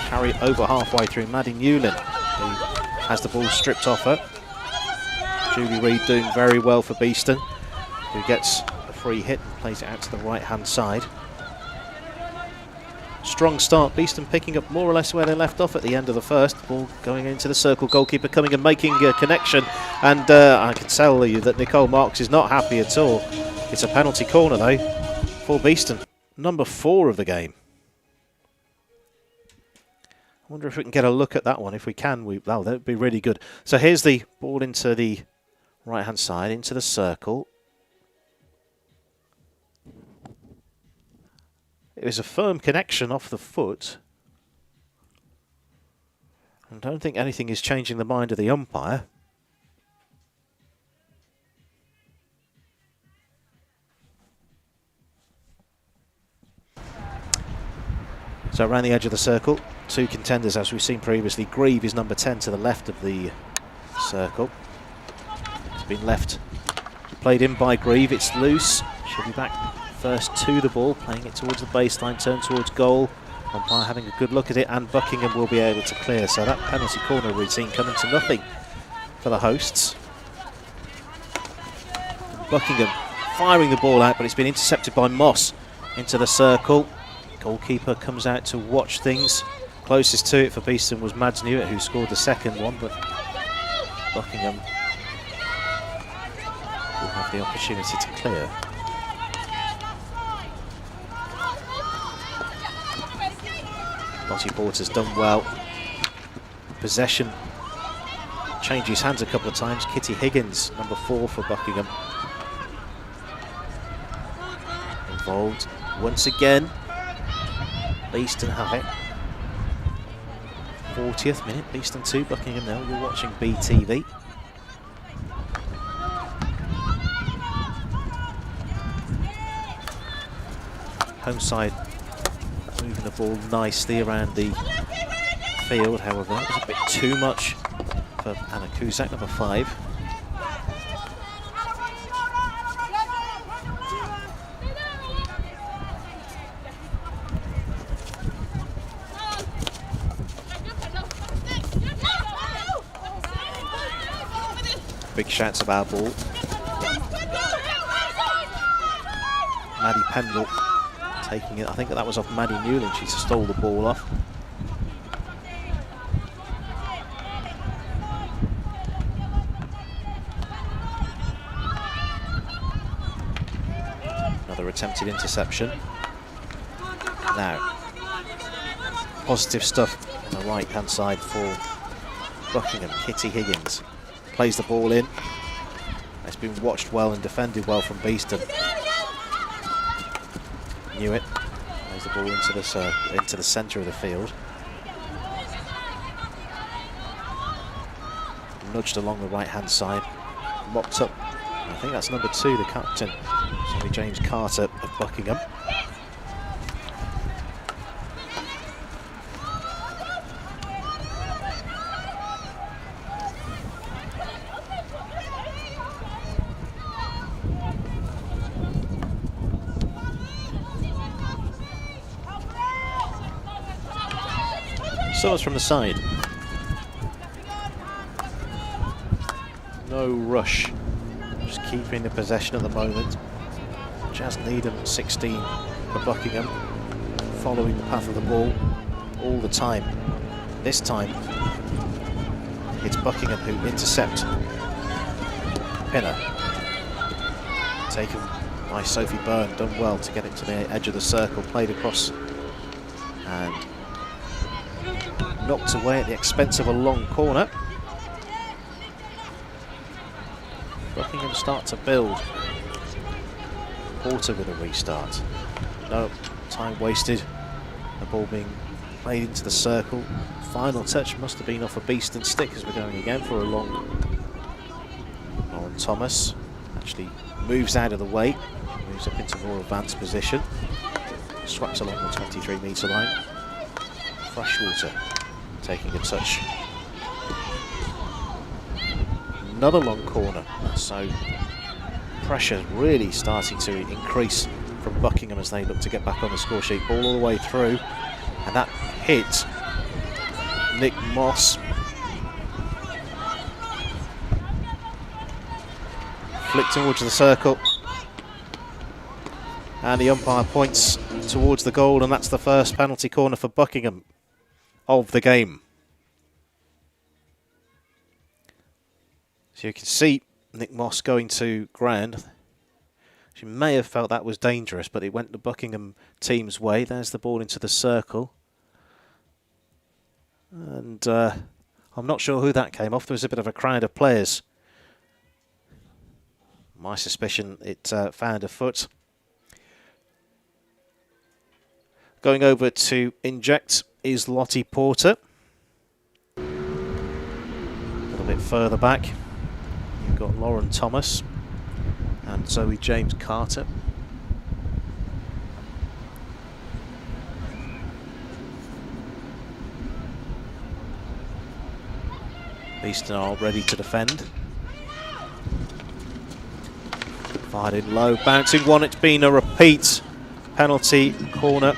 carry over halfway through. Maddie Newlin, who has the ball stripped off her. Julie Reid doing very well for Beeston, who gets a free hit and plays it out to the right hand side. Strong start, Beeston picking up more or less where they left off at the end of the first. Ball going into the circle, goalkeeper coming and making a connection, and I can tell you that Nicole Marks is not happy at all. It's a penalty corner though for Beeston, number 4 of the game. I wonder if we can get a look at that one. If we can, that would be really good. So here's the ball into the right hand side, into the circle. It was a firm connection off the foot. I don't think anything is changing the mind of the umpire. So around the edge of the circle, 2 contenders as we've seen previously. Grieve is number 10 to the left of the circle. It's been left, played in by Grieve. It's loose. She'll be back first to the ball, playing it towards the baseline, turn towards goal. Umpire having a good look at it, and Buckingham will be able to clear. So that penalty corner routine coming to nothing for the hosts. Buckingham firing the ball out, but it's been intercepted by Moss into the circle. Goalkeeper comes out to watch things. Closest to it for Beeston was Mads Newitt, who scored the second one, but Buckingham will have the opportunity to clear. Lottie Porter's done well. Possession changes hands a couple of times. Kitty Higgins, number 4 for Buckingham, involved once again. Beeston have it. 40th minute, Beeston 2, Buckingham 0. You're watching BTV. Home side moving the ball nicely around the field. However, that was a bit too much for Anna Cusack, number 5. Big shots of our ball. Maddie Pendle taking it. I think that was off Maddie Newland. She stole the ball off. Another attempted interception. Now, positive stuff on the right-hand side for Buckingham. Kitty Higgins plays the ball in. It's been watched well and defended well from Beeston. Knew it. Plays the ball into the centre of the field. Nudged along the right-hand side. Mopped up. I think that's number 2, the captain, Sonny James Carter of Buckingham. Summers from the side. No rush. Just keeping the possession at the moment. Jazz Needham, 16 for Buckingham. Following the path of the ball all the time. This time, it's Buckingham who intercept Pinner. Taken by Sophie Byrne, done well to get it to the edge of the circle, played across and knocked away at the expense of a long corner. Buckingham start to build. Porter with a restart. No time wasted. The ball being played into the circle. Final touch must have been off a Beeston stick as we're going again for a long. Lauren Thomas actually moves out of the way, moves up into more advanced position. Swept along the 23-metre line. Freshwater taking a touch. Another long corner, so pressure really starting to increase from Buckingham as they look to get back on the score sheet. Ball all the way through, and that hit Nick Moss. Flicked towards the circle, and the umpire points towards the goal, and that's the first penalty corner for Buckingham of the game. So you can see Nick Moss going to ground. She may have felt that was dangerous, but it went the Buckingham team's way. There's the ball into the circle. And I'm not sure who that came off. There was a bit of a crowd of players. My suspicion it found a foot. Going over to inject is Lottie Porter. A little bit further back, you've got Lauren Thomas and Zoe James Carter. Beeston are ready to defend. Fired in low, bouncing one, it's been a repeat penalty corner.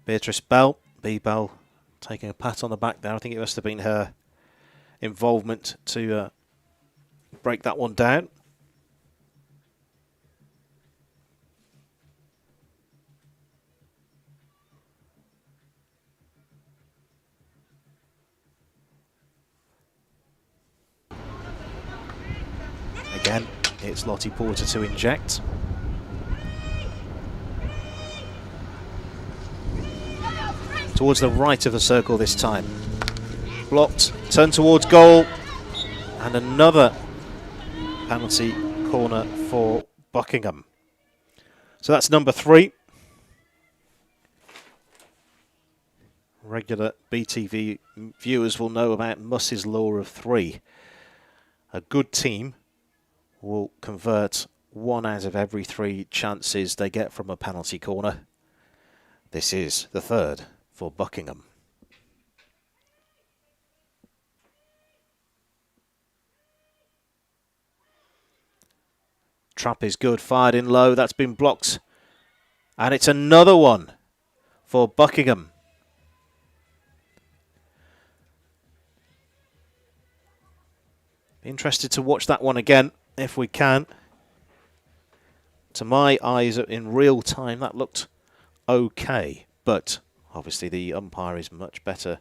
Beatrice Bell, B-Bell, taking a pat on the back there. I think it must have been her involvement to break that one down. Again, it's Lottie Porter to inject. Towards the right of the circle this time. Blocked, turned towards goal, and another penalty corner for Buckingham. So that's number 3. Regular BTV viewers will know about Muss's law of 3. A good team will convert 1 out of every 3 chances they get from a penalty corner. This is the third for Buckingham. Trap is good, fired in low, that's been blocked. And it's another one for Buckingham. Interested to watch that one again, if we can. To my eyes, in real time, that looked okay. But obviously the umpire is much better.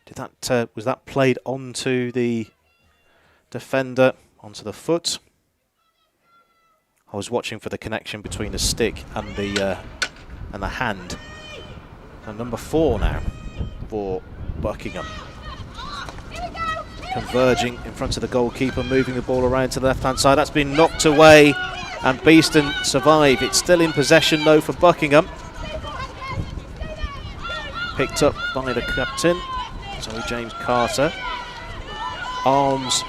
Did that was that played onto the defender, onto the foot? I was watching for the connection between the stick and the hand. And number 4 now for Buckingham. Converging in front of the goalkeeper, moving the ball around to the left-hand side. That's been knocked away, and Beeston survive. It's still in possession, though, for Buckingham. Picked up by the captain, sorry, James Carter. Arms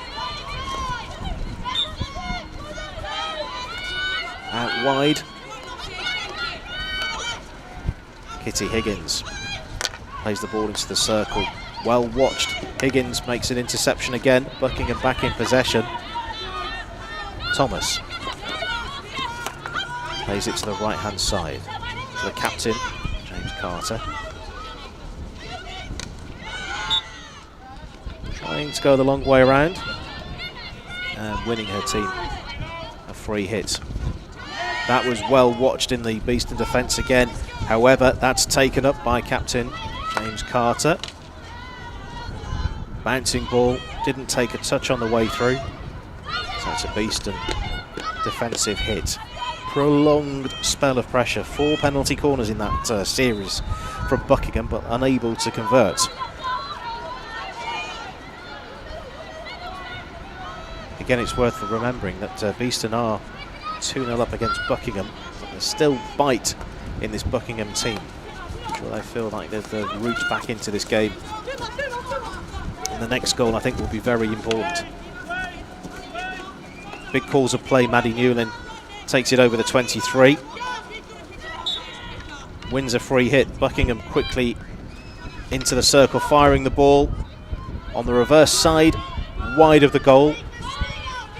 out wide. Kitty Higgins plays the ball into the circle. Well watched. Higgins makes an interception again. Buckingham back in possession. Thomas plays it to the right hand side. To the captain, James Carter. Trying to go the long way around. And winning her team a free hit. That was well watched in the Beeston defence again. However, that's taken up by captain James Carter. Bouncing ball, didn't take a touch on the way through. So it's a Beeston defensive hit. Prolonged spell of pressure. 4 penalty corners in that series from Buckingham, but unable to convert. Again, it's worth remembering that Beeston are 2-0 up against Buckingham, but there's still bite in this Buckingham team. Sure, they feel like there's the route back into this game. And the next goal, I think, will be very important. Big calls of play. Maddie Newlin takes it over the 23. Wins a free hit. Buckingham quickly into the circle, firing the ball on the reverse side, wide of the goal.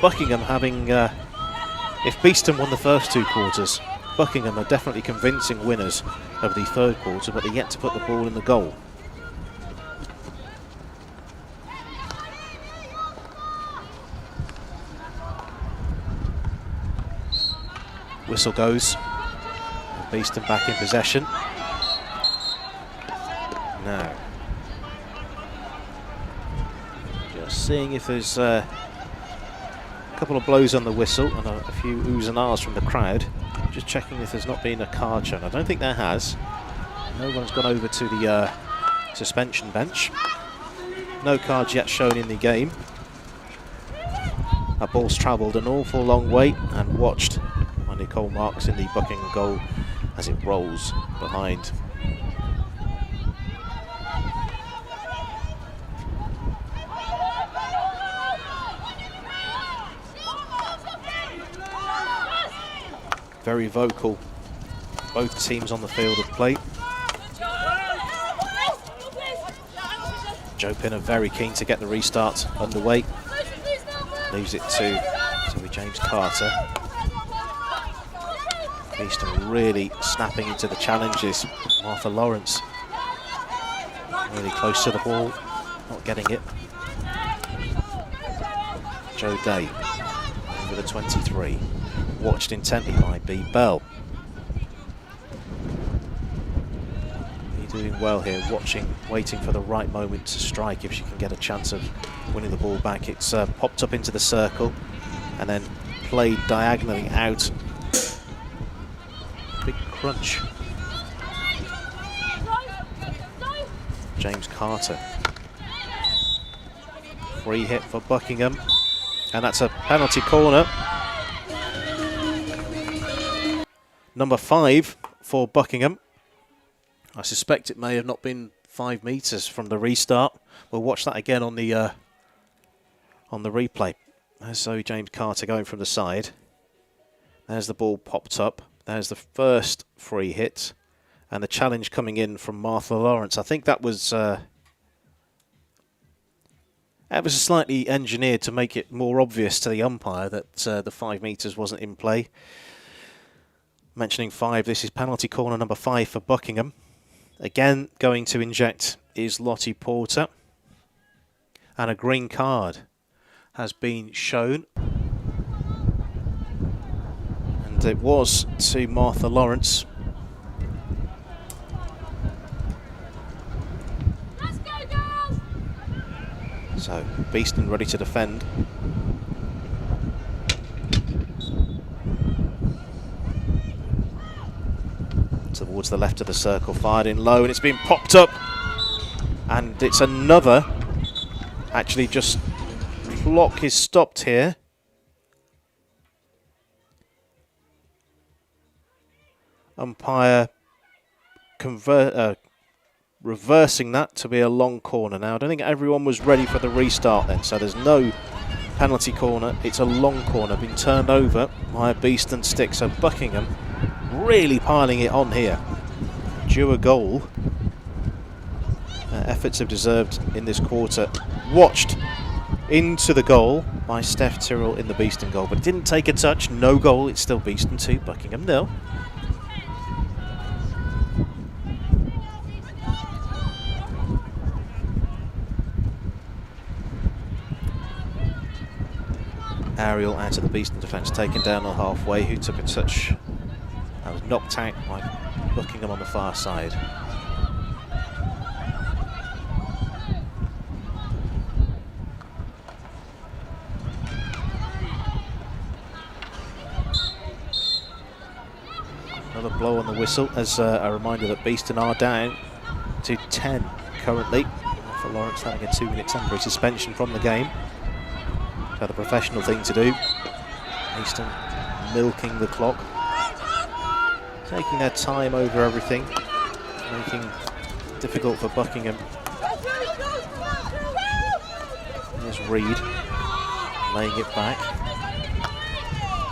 Buckingham having, if Beeston won the first 2 quarters, Buckingham are definitely convincing winners of the third quarter, but they're yet to put the ball in the goal. Whistle goes. Beeston back in possession. Now, just seeing if there's a couple of blows on the whistle and a few oohs and ahs from the crowd. Just checking if there's not been a card shown. I don't think there has. No one's gone over to the suspension bench. No cards yet shown in the game. That ball's travelled an awful long way and watched by Nicole Marks in the Buckingham goal as it rolls behind. Very vocal, both teams on the field of play. Joe Pinner very keen to get the restart underway. Leaves it to James Carter. Beeston really snapping into the challenges. Martha Lawrence really close to the ball, not getting it. Joe Day over the 23. Watched intently by B. Bell. He's doing well here, watching, waiting for the right moment to strike if she can get a chance of winning the ball back. It's popped up into the circle and then played diagonally out. Big crunch. James Carter. Free hit for Buckingham, and that's a penalty corner. Number 5 for Buckingham. I suspect it may have not been 5 metres from the restart. We'll watch that again on the replay. So James Carter going from the side. There's the ball popped up. There's the first free hit. And the challenge coming in from Martha Lawrence. I think that was slightly engineered to make it more obvious to the umpire that the 5 metres wasn't in play. Mentioning 5, this is penalty corner number 5 for Buckingham. Again, going to inject is Lottie Porter. And a green card has been shown. And it was to Martha Lawrence. Let's go, girls! So, Beeston ready to defend. Towards the left of the circle, fired in low, and it's been popped up. And it's another. Actually, just clock is stopped here. Umpire reversing that to be a long corner now. I don't think everyone was ready for the restart then, so there's no penalty corner. It's a long corner, been turned over by a Beeston stick. So Buckingham really piling it on here. Due a goal. Efforts have deserved in this quarter. Watched into the goal by Steph Tyrrell in the Beeston goal, but didn't take a touch. No goal. It's still Beeston 2, Buckingham 0. Ariel out of the Beeston defence, taken down on halfway. Who took a touch? That was knocked out by Buckingham on the far side. Another blow on the whistle as a reminder that Beeston are down to 10 currently. For Lawrence having a 2-minute temporary suspension from the game. So the professional thing to do. Beeston milking the clock. Taking their time over everything. Making it difficult for Buckingham. Here's Reed. Laying it back.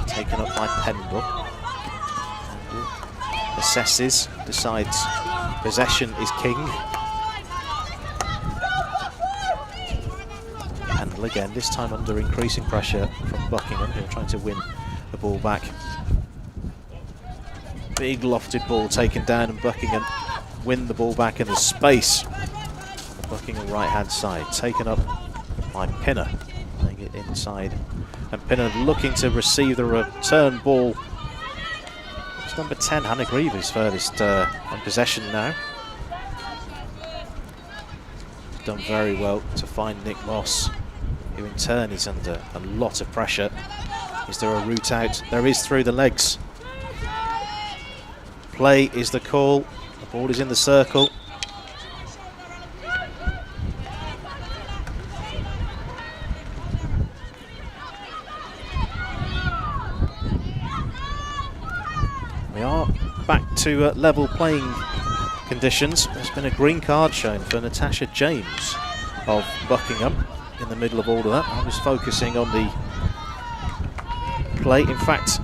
Taken up by Pendle. Assesses, decides possession is king. Pendle again, this time under increasing pressure from Buckingham, who are trying to win the ball back. Big lofted ball taken down, and Buckingham win the ball back in the space on the Buckingham right hand side. Taken up by Pinner, playing it inside, and Pinner looking to receive the return ball. It's number 10, Hannah Griever's furthest on possession now. Done very well to find Nick Moss, who in turn is under a lot of pressure. Is there a route out? There is, through the legs. Play is the call. The ball is in the circle. We are back to level playing conditions. There's been a green card shown for Natasha James of Buckingham in the middle of all of that. I was focusing on the play. In fact,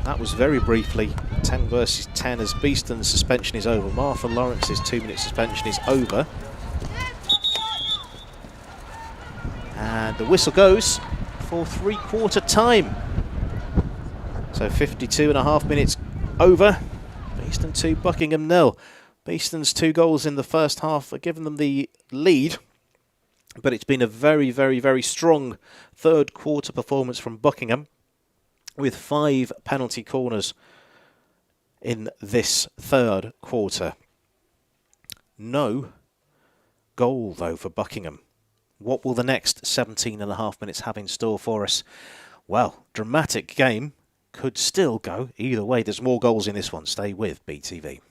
that was very briefly 10 versus 10 as Beeston's suspension is over. Martha Lawrence's 2-minute suspension is over. And the whistle goes for 3/4 time. So 52.5 minutes over. Beeston 2, Buckingham 0. Beeston's 2 goals in the first half have given them the lead. But it's been a very, very, very strong third quarter performance from Buckingham, with 5 penalty corners in this third quarter. No goal, though, for Buckingham. What will the next 17.5 minutes have in store for us? Well, dramatic game. Could still go either way. There's more goals in this one. Stay with BTV.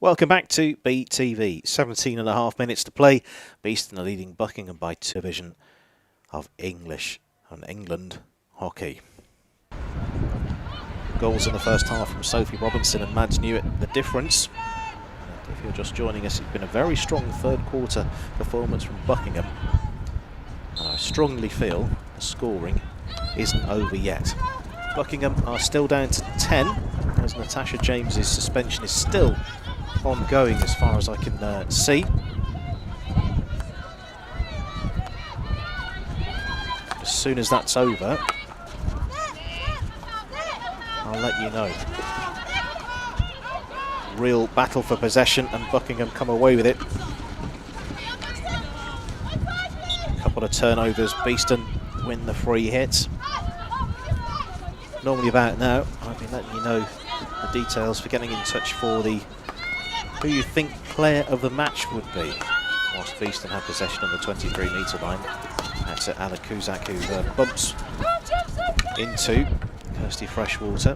Welcome back to BTV. 17.5 minutes to play. Beeston are leading Buckingham by 2 division of English and England hockey. Goals in the first half from Sophie Robinson and Mads Newitt, the difference. And if you're just joining us, it's been a very strong third quarter performance from Buckingham. And I strongly feel the scoring isn't over yet. Buckingham are still down to 10, as Natasha James's suspension is still ongoing as far as I can see. As soon as that's over, I'll let you know. Real battle for possession, and Buckingham come away with it. A couple of turnovers. Beeston win the free hits. Normally about now, I've been letting you know the details for getting in touch for the who you think player of the match would be. Whilst Beeston have possession on the 23-metre line. That's Anna Kuzak, who bumps into Kirsty Freshwater.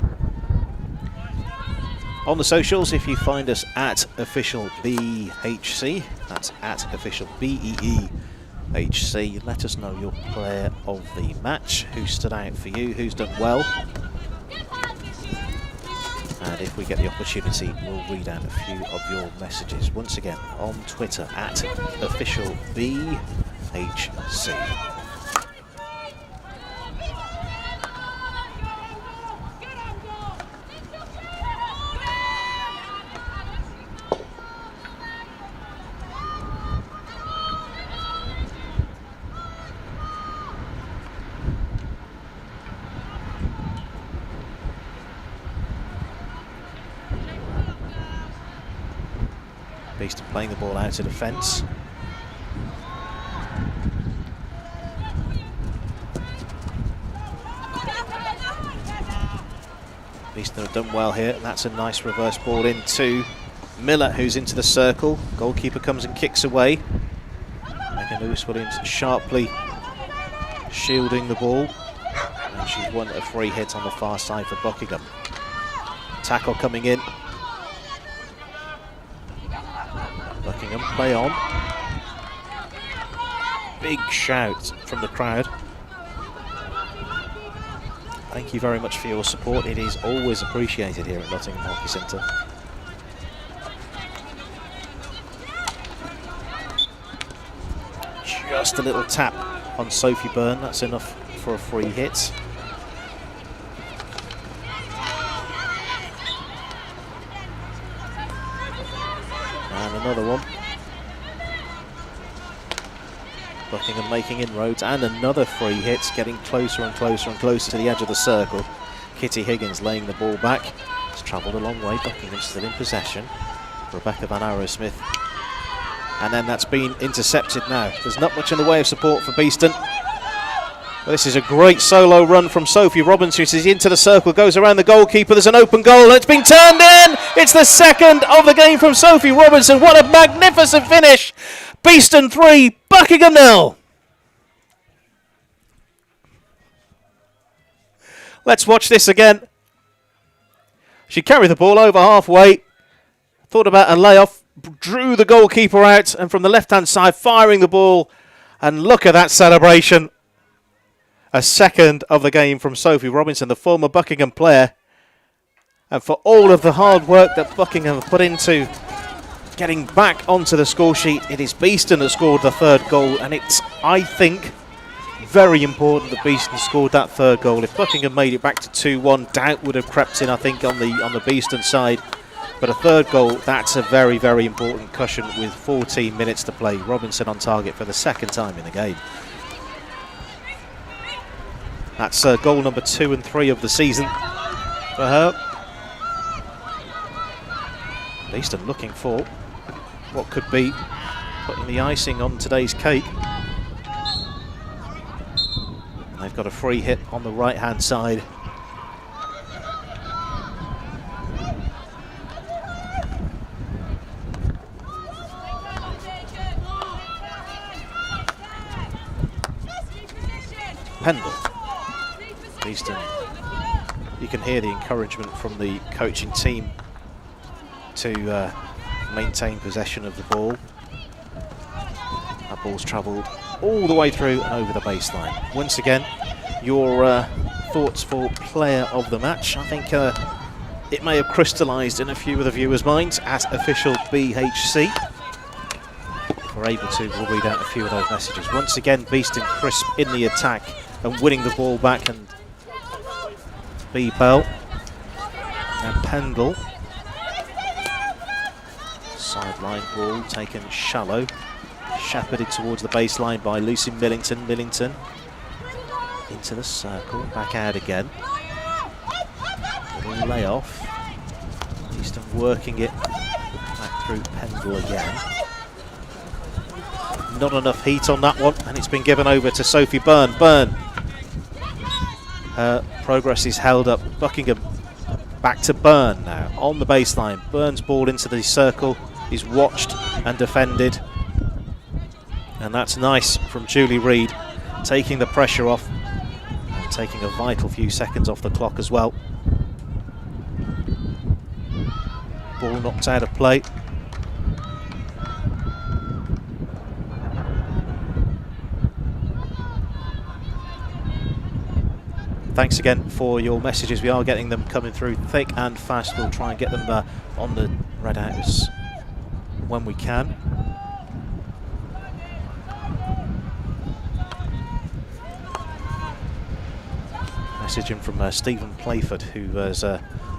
On the socials, if you find us at official BHC, that's at official BEEHC, let us know your player of the match, who stood out for you, who's done well. And if we get the opportunity, we'll read out a few of your messages. Once again, on Twitter, at official BHC. Beeston playing the ball out of the fence. Beeston have done well here, and that's a nice reverse ball into Miller, who's into the circle. Goalkeeper comes and kicks away. Megan Lewis-Williams sharply shielding the ball, and she's won a free hit on the far side for Buckingham. Tackle coming in. Buckingham play on. Big shout from the crowd. Thank you very much for your support. It is always appreciated here at Nottingham Hockey Centre. Just a little tap on Sophie Byrne. That's enough for a free hit. And another one. Buckingham making inroads, and another free hit, getting closer and closer and closer to the edge of the circle. Kitty Higgins laying the ball back. It's travelled a long way. Buckingham still in possession. Rebecca Van Arrowsmith. And then that's been intercepted now. There's not much in the way of support for Beeston. Well, this is a great solo run from Sophie Robinson. She's into the circle, goes around the goalkeeper. There's an open goal, and it's been turned in. It's the second of the game from Sophie Robinson. What a magnificent finish. Beeston 3, Buckingham 0. Let's watch this again. She carried the ball over halfway, thought about a layoff, drew the goalkeeper out, and from the left-hand side, firing the ball. And look at that celebration. A second of the game from Sophie Robinson, the former Buckingham player. And for all of the hard work that Buckingham have put into getting back onto the score sheet, it is Beeston that scored the third goal, and it's, I think, very important that Beeston scored that third goal. If Buckingham made it back to 2-1, doubt would have crept in, I think, on the Beeston side. But a third goal, that's a very, very important cushion with 14 minutes to play. Robinson on target for the second time in the game. That's goal number 2 and 3 of the season for her. Beeston looking for what could be putting the icing on today's cake. And they've got a free hit on the right-hand side. Pendle. Beeston, you can hear the encouragement from the coaching team to maintain possession of the ball. That ball's travelled all the way through and over the baseline. Once again, your thoughts for player of the match. I think it may have crystallised in a few of the viewers' minds as official BHC. If we're able to, we'll read out a few of those messages. Once again, Beeston crisp in the attack and winning the ball back, and B. Bell and Pendle. Sideline ball taken shallow, shepherded towards the baseline by Lucy Millington. Millington into the circle, back out again. Little layoff. Beeston working it back through Pendle again. Not enough heat on that one, and it's been given over to Sophie Byrne. Byrne. Her progress is held up. Buckingham back to Byrne now on the baseline. Byrne's ball into the circle is watched and defended, and that's nice from Julie Reid, taking the pressure off and taking a vital few seconds off the clock as well. Ball knocked out of play. Thanks again for your messages. We are getting them coming through thick and fast. We'll try and get them on the read out when we can. Messaging from Stephen Playford, who has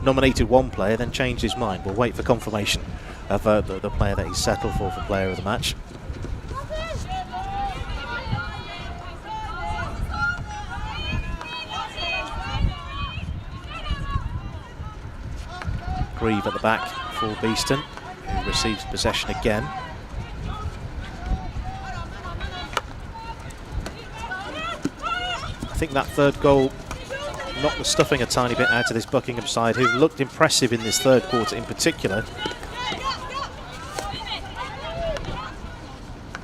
nominated one player, then changed his mind. We'll wait for confirmation of the player that he's settled for player of the match. Grieve at the back for Beeston, who receives possession again. I think that third goal knocked the stuffing a tiny bit out of this Buckingham side, who looked impressive in this third quarter in particular.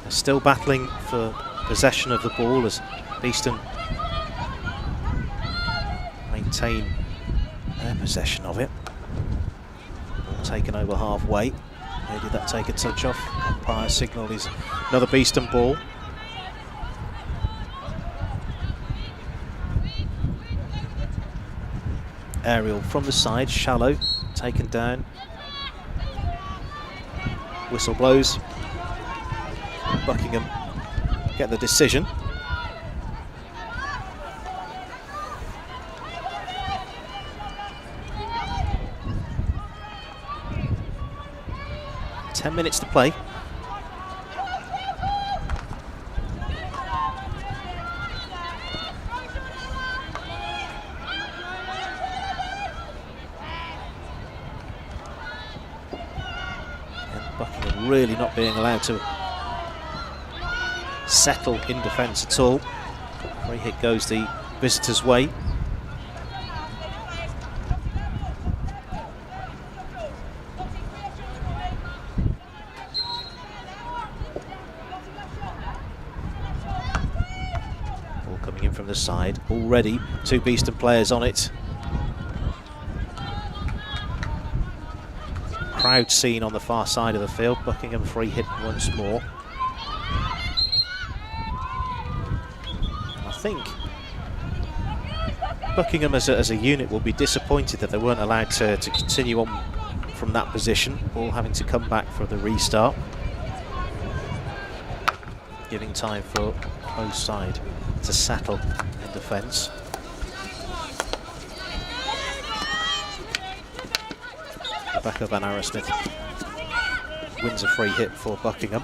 They're still battling for possession of the ball as Beeston maintain their possession of it. Taken over halfway. Where did that take a touch off? Umpire signal is another Beeston ball. Aerial from the side, shallow, taken down. Whistle blows. Buckingham get the decision. Ten minutes to play. And Buckingham really not being allowed to settle in defence at all. Free hit goes the visitors' way. From the side, already two Beeston players on it. Crowd scene on the far side of the field. Buckingham free hit once more. And I think Buckingham as a unit will be disappointed that they weren't allowed to continue on from that position, all having to come back for the restart, giving time for both sides to settle in defence. Rebecca Van Arrowsmith wins a free hit for Buckingham.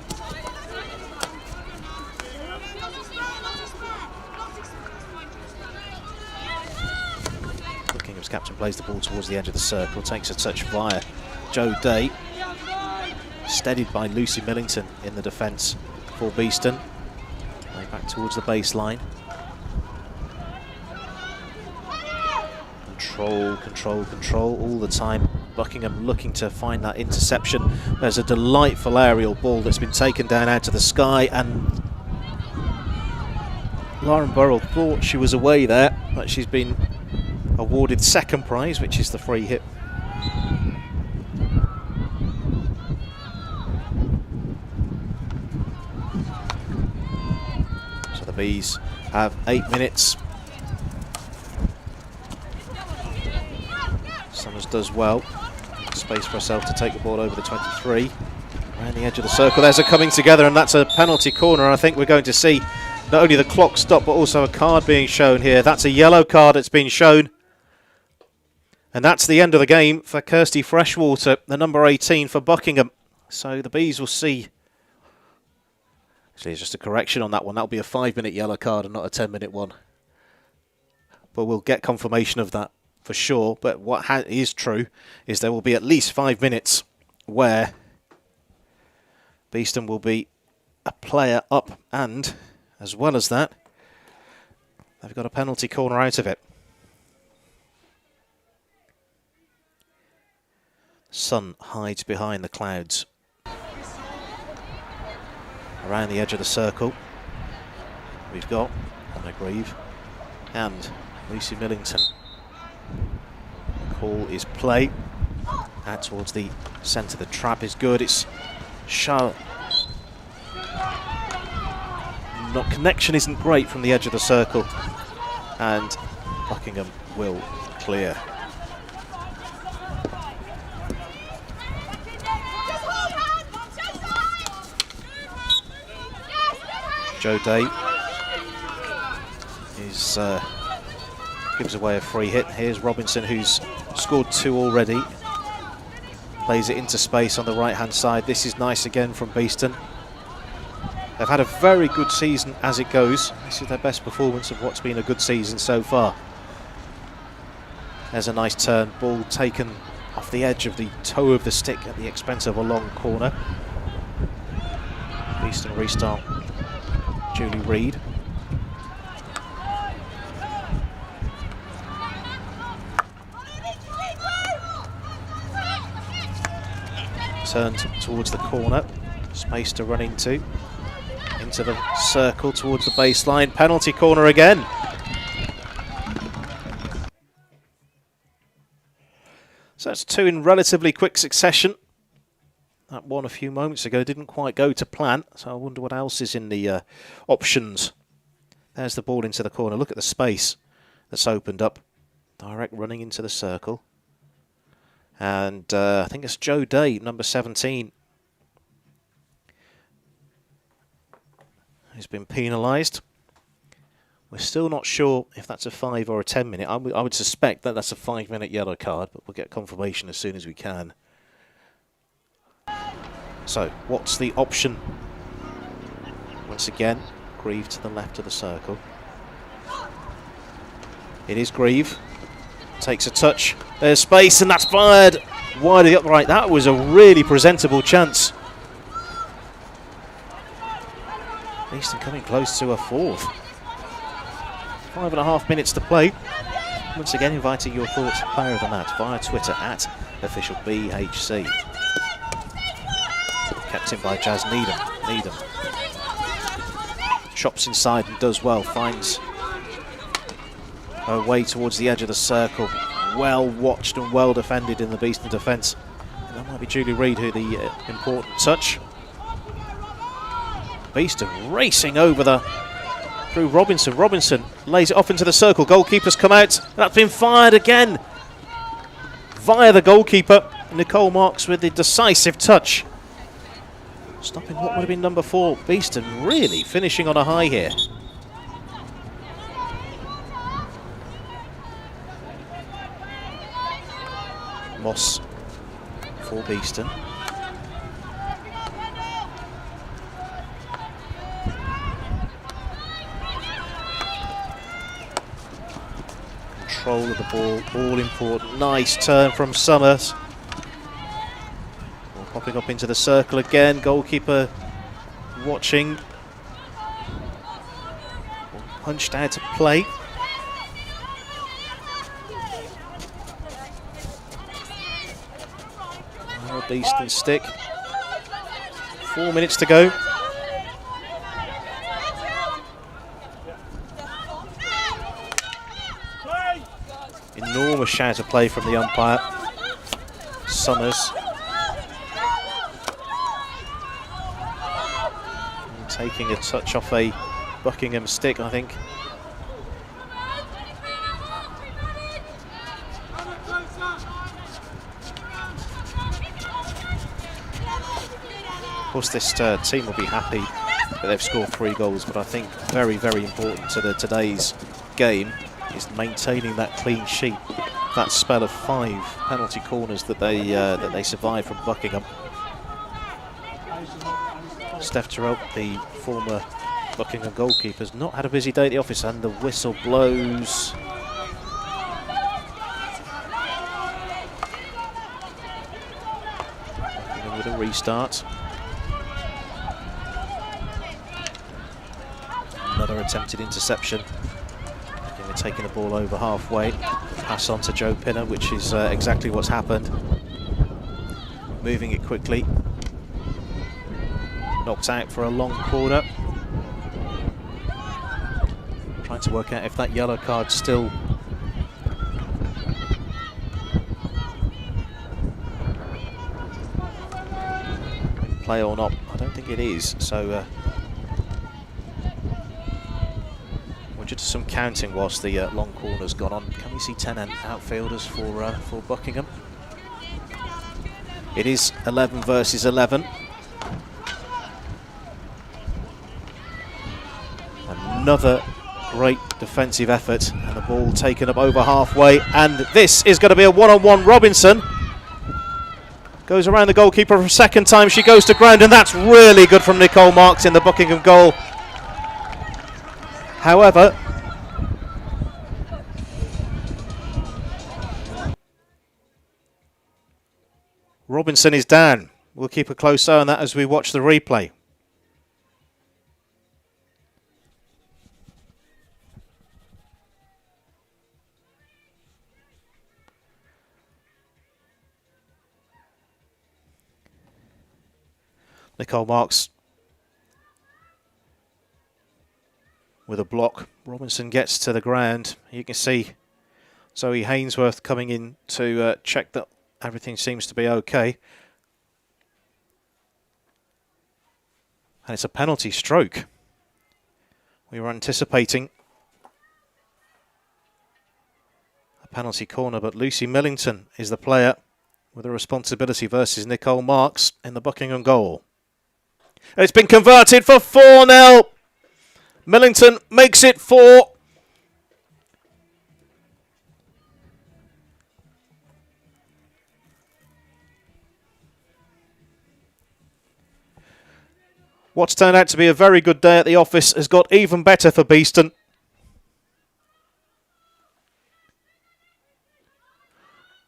Buckingham's captain plays the ball towards the edge of the circle, takes a touch via Jo Day, steadied by Lucy Millington in the defence for Beeston. Back towards the baseline. Control all the time. Buckingham looking to find that interception. There's a delightful aerial ball that's been taken down out of the sky, and Lauren Burrell thought she was away there, but she's been awarded second prize, which is the free hit. Bees have 8 minutes. Summers does well. Space for herself to take the ball over the 23. Around the edge of the circle, there's a coming together, and that's a penalty corner. I think we're going to see not only the clock stop, but also a card being shown here. That's a yellow card that's been shown. And that's the end of the game for Kirsty Freshwater, the number 18 for Buckingham. So the Bees will see. Actually, it's just a correction on that one. That'll be a 5-minute yellow card and not a 10-minute one. But we'll get confirmation of that for sure. But what is true is there will be at least 5 minutes where Beeston will be a player up, and as well as that, they've got a penalty corner out of it. Sun hides behind the clouds. Around the edge of the circle, we've got Anna Grieve and Lucy Millington. The call is play. Out towards the centre. The trap is good. It's Charlotte. Connection isn't great from the edge of the circle, and Buckingham will clear. Joe Day gives away a free hit. Here's Robinson, who's scored 2 already. Plays it into space on the right-hand side. This is nice again from Beeston. They've had a very good season as it goes. This is their best performance of what's been a good season so far. There's a nice turn. Ball taken off the edge of the toe of the stick at the expense of a long corner. Beeston restart. Julie Reid. Turned towards the corner. Space to run into the circle towards the baseline. Penalty corner again. So that's 2 in relatively quick succession. That one a few moments ago didn't quite go to plan, so I wonder what else is in the options. There's the ball into the corner. Look at the space that's opened up. Direct running into the circle. And I think it's Joe Day, number 17. He's been penalised. We're still not sure if that's a 5 or a 10 minute. I would suspect that that's a 5-minute yellow card, but we'll get confirmation as soon as we can. So, what's the option? Once again, Grieve to the left of the circle. It is Grieve. Takes a touch. There's space, and that's fired wide of the upright. That was a really presentable chance. Beeston coming close to a 4th. 5.5 minutes to play. Once again, inviting your thoughts player of the match via Twitter at @officialBHC. Kept in by Jazz Needham. Chops inside and does well. Finds her way towards the edge of the circle. Well watched and well defended in the Beeston defence. And that might be Julie Reid who the important touch. Beeston racing over through Robinson. Robinson lays it off into the circle. Goalkeeper's come out. That's been fired again via the goalkeeper. Nicole Marks with the decisive touch. Stopping what would have been number 4. Beeston really finishing on a high here. Moss for Beeston. Control of the ball, all important. Nice turn from Summers. Ball popping up into the circle again. Goalkeeper watching. Ball punched out of play. Beeston stick. 4 minutes to go. Enormous shout of play from the umpire. Summers. And taking a touch off a Buckingham stick, I think. Of course, this team will be happy that they've scored 3 goals, but I think very, very important to today's game is maintaining that clean sheet. That spell of 5 penalty corners that they survived from Buckingham. Steph Terrell, the former Buckingham goalkeeper, has not had a busy day at the office, and the whistle blows. Buckingham with a restart. Another attempted interception. Buckingham taking the ball over halfway. Pass on to Joe Pinner, which is exactly what's happened. Moving it quickly. Knocked out for a long corner. Trying to work out if that yellow card still in play or not. I don't think it is. So we'll just do some counting whilst the long corner's gone on. Can we see 10 outfielders for Buckingham? It is 11 versus 11. Another great defensive effort, and the ball taken up over halfway, and this is going to be a one-on-one. Robinson goes around the goalkeeper for a second time. She goes to ground, and that's really good from Nicole Marks in the Buckingham goal. However, Robinson is down. We'll keep a close eye on that as we watch the replay. Nicole Marks with a block. Robinson gets to the ground. You can see Zoe Hainsworth coming in to check that everything seems to be okay. And it's a penalty stroke. We were anticipating a penalty corner, but Lucy Millington is the player with the responsibility versus Nicole Marks in the Buckingham goal. It's been converted for 4-0. Millington makes it 4. What's turned out to be a very good day at the office has got even better for Beeston.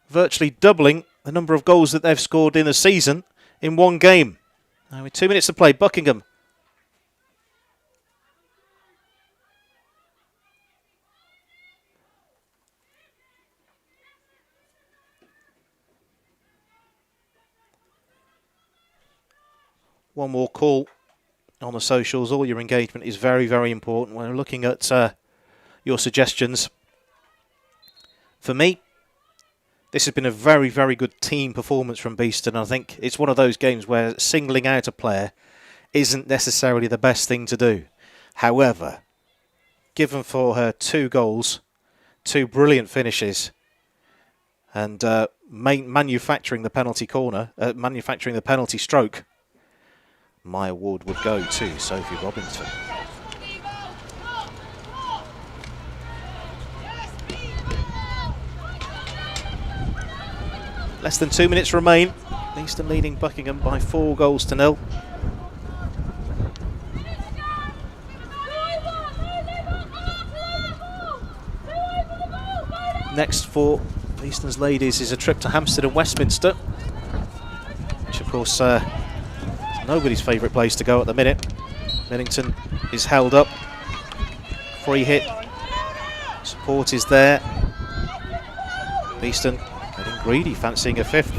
Virtually doubling the number of goals that they've scored in the season in one game. Now with 2 minutes to play, Buckingham. One more call on the socials. All your engagement is very, very important. We're looking at your suggestions. For me, this has been a very, very good team performance from Beeston. I think it's one of those games where singling out a player isn't necessarily the best thing to do. However, given for her 2 goals, 2 brilliant finishes, and manufacturing the penalty corner, manufacturing the penalty stroke, my award would go to Sophie Robinson. Less than 2 minutes remain. Beeston leading Buckingham by 4 goals to 0. Next for Beeston's ladies is a trip to Hampstead and Westminster, which of course is nobody's favourite place to go at the minute. Millington is held up. Free hit. Support is there. Beeston getting greedy, fancying a 5th.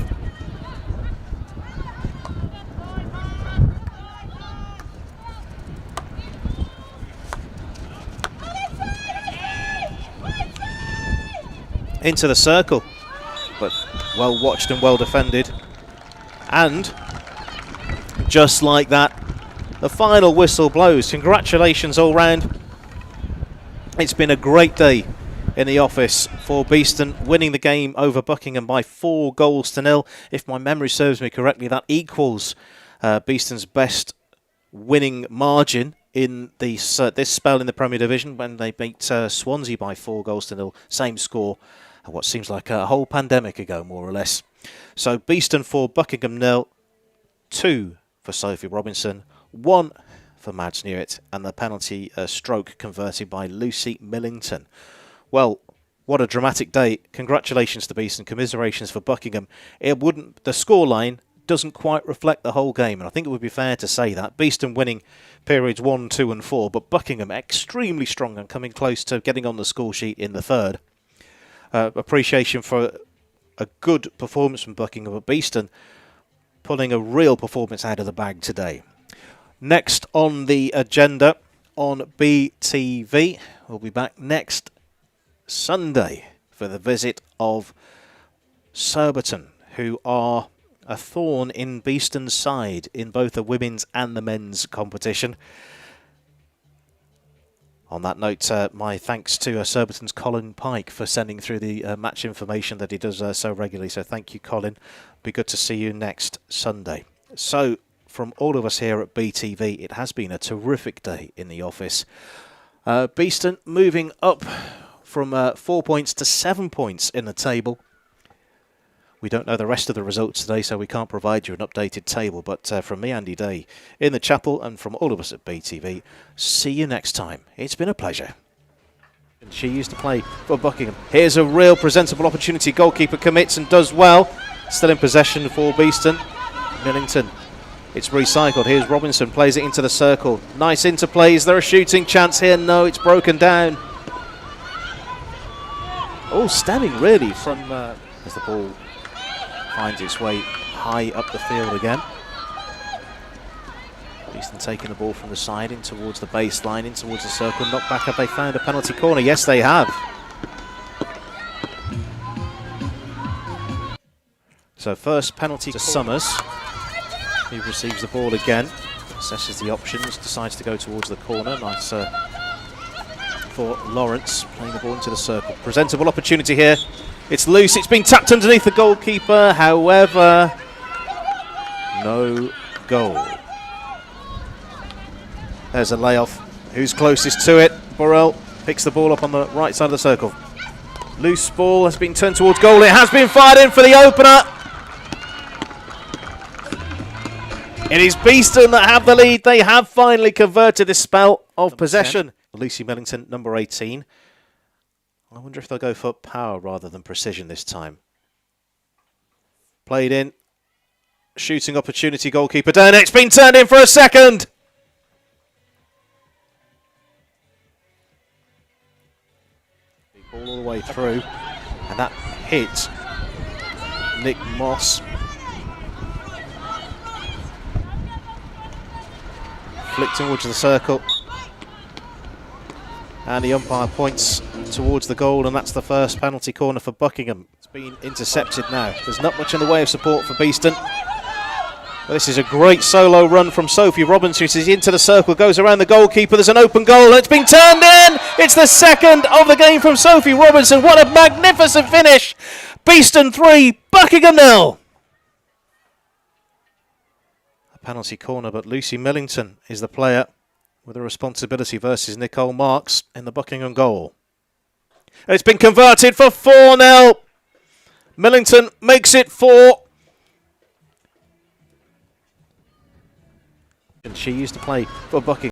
Into the circle, but well watched and well defended. And just like that, the final whistle blows. Congratulations all round. It's been a great day in the office for Beeston, winning the game over Buckingham by 4-0. If my memory serves me correctly, that equals Beeston's best winning margin in this spell in the Premier Division when they beat Swansea by 4-0. Same score, what seems like a whole pandemic ago, more or less. So Beeston 4, Buckingham 0, 2 for Sophie Robinson, 1 for Mads Newitt, and the penalty stroke converted by Lucy Millington. Well, what a dramatic day. Congratulations to Beeston, commiserations for Buckingham. The scoreline doesn't quite reflect the whole game, and I think it would be fair to say that. Beeston winning periods 1, 2 and 4, but Buckingham extremely strong and coming close to getting on the score sheet in the third. Appreciation for a good performance from Buckingham, but Beeston pulling a real performance out of the bag today. Next on the agenda on BTV, we'll be back next Sunday for the visit of Surbiton, who are a thorn in Beeston's side in both the women's and the men's competition. On that note, my thanks to Surbiton's Colin Pike for sending through the match information that he does so regularly. So thank you, Colin. Be good to see you next Sunday. So from all of us here at BTV, it has been a terrific day in the office. Beeston moving up from 4 points to 7 points in the table. We don't know the rest of the results today, so we can't provide you an updated table. But from me, Andy Day, in the chapel, and from all of us at BTV, see you next time. It's been a pleasure. And she used to play for Buckingham. Here's a real presentable opportunity. Goalkeeper commits and does well. Still in possession for Beeston. Millington. It's recycled. Here's Robinson, plays it into the circle. Nice interplay. Is there a shooting chance here? No, it's broken down. Oh, stemming really from as the ball finds its way high up the field again. Beeston taking the ball from the side in towards the baseline, in towards the circle. Knocked back. Have they found a penalty corner? Yes, they have. So first penalty to Summers. He receives the ball again, assesses the options, decides to go towards the corner. Nice for Lawrence, playing the ball into the circle. Presentable opportunity here. It's loose, it's been tapped underneath the goalkeeper, however, no goal. There's a layoff. Who's closest to it? Burrell picks the ball up on the right side of the circle. Loose ball has been turned towards goal. It has been fired in for the opener. It is Beeston that have the lead. They have finally converted this spell of possession. Lucy Millington, number 18. I wonder if they'll go for power rather than precision this time. Played in. Shooting opportunity, goalkeeper down. It's been turned in for a second. Ball all the way through. And that hit Nick Moss. Flicked towards the circle. And the umpire points towards the goal, and that's the first penalty corner for Buckingham. It's been intercepted now. There's not much in the way of support for Beeston. Well, this is a great solo run from Sophie Robinson. She's into the circle, goes around the goalkeeper. There's an open goal, and it's been turned in. It's the second of the game from Sophie Robinson. What a magnificent finish. Beeston 3, Buckingham 0. A penalty corner, but Lucy Millington is the player with a responsibility versus Nicole Marks in the Buckingham goal. It's been converted for 4-0. Millington makes it 4. And she used to play for Buckingham.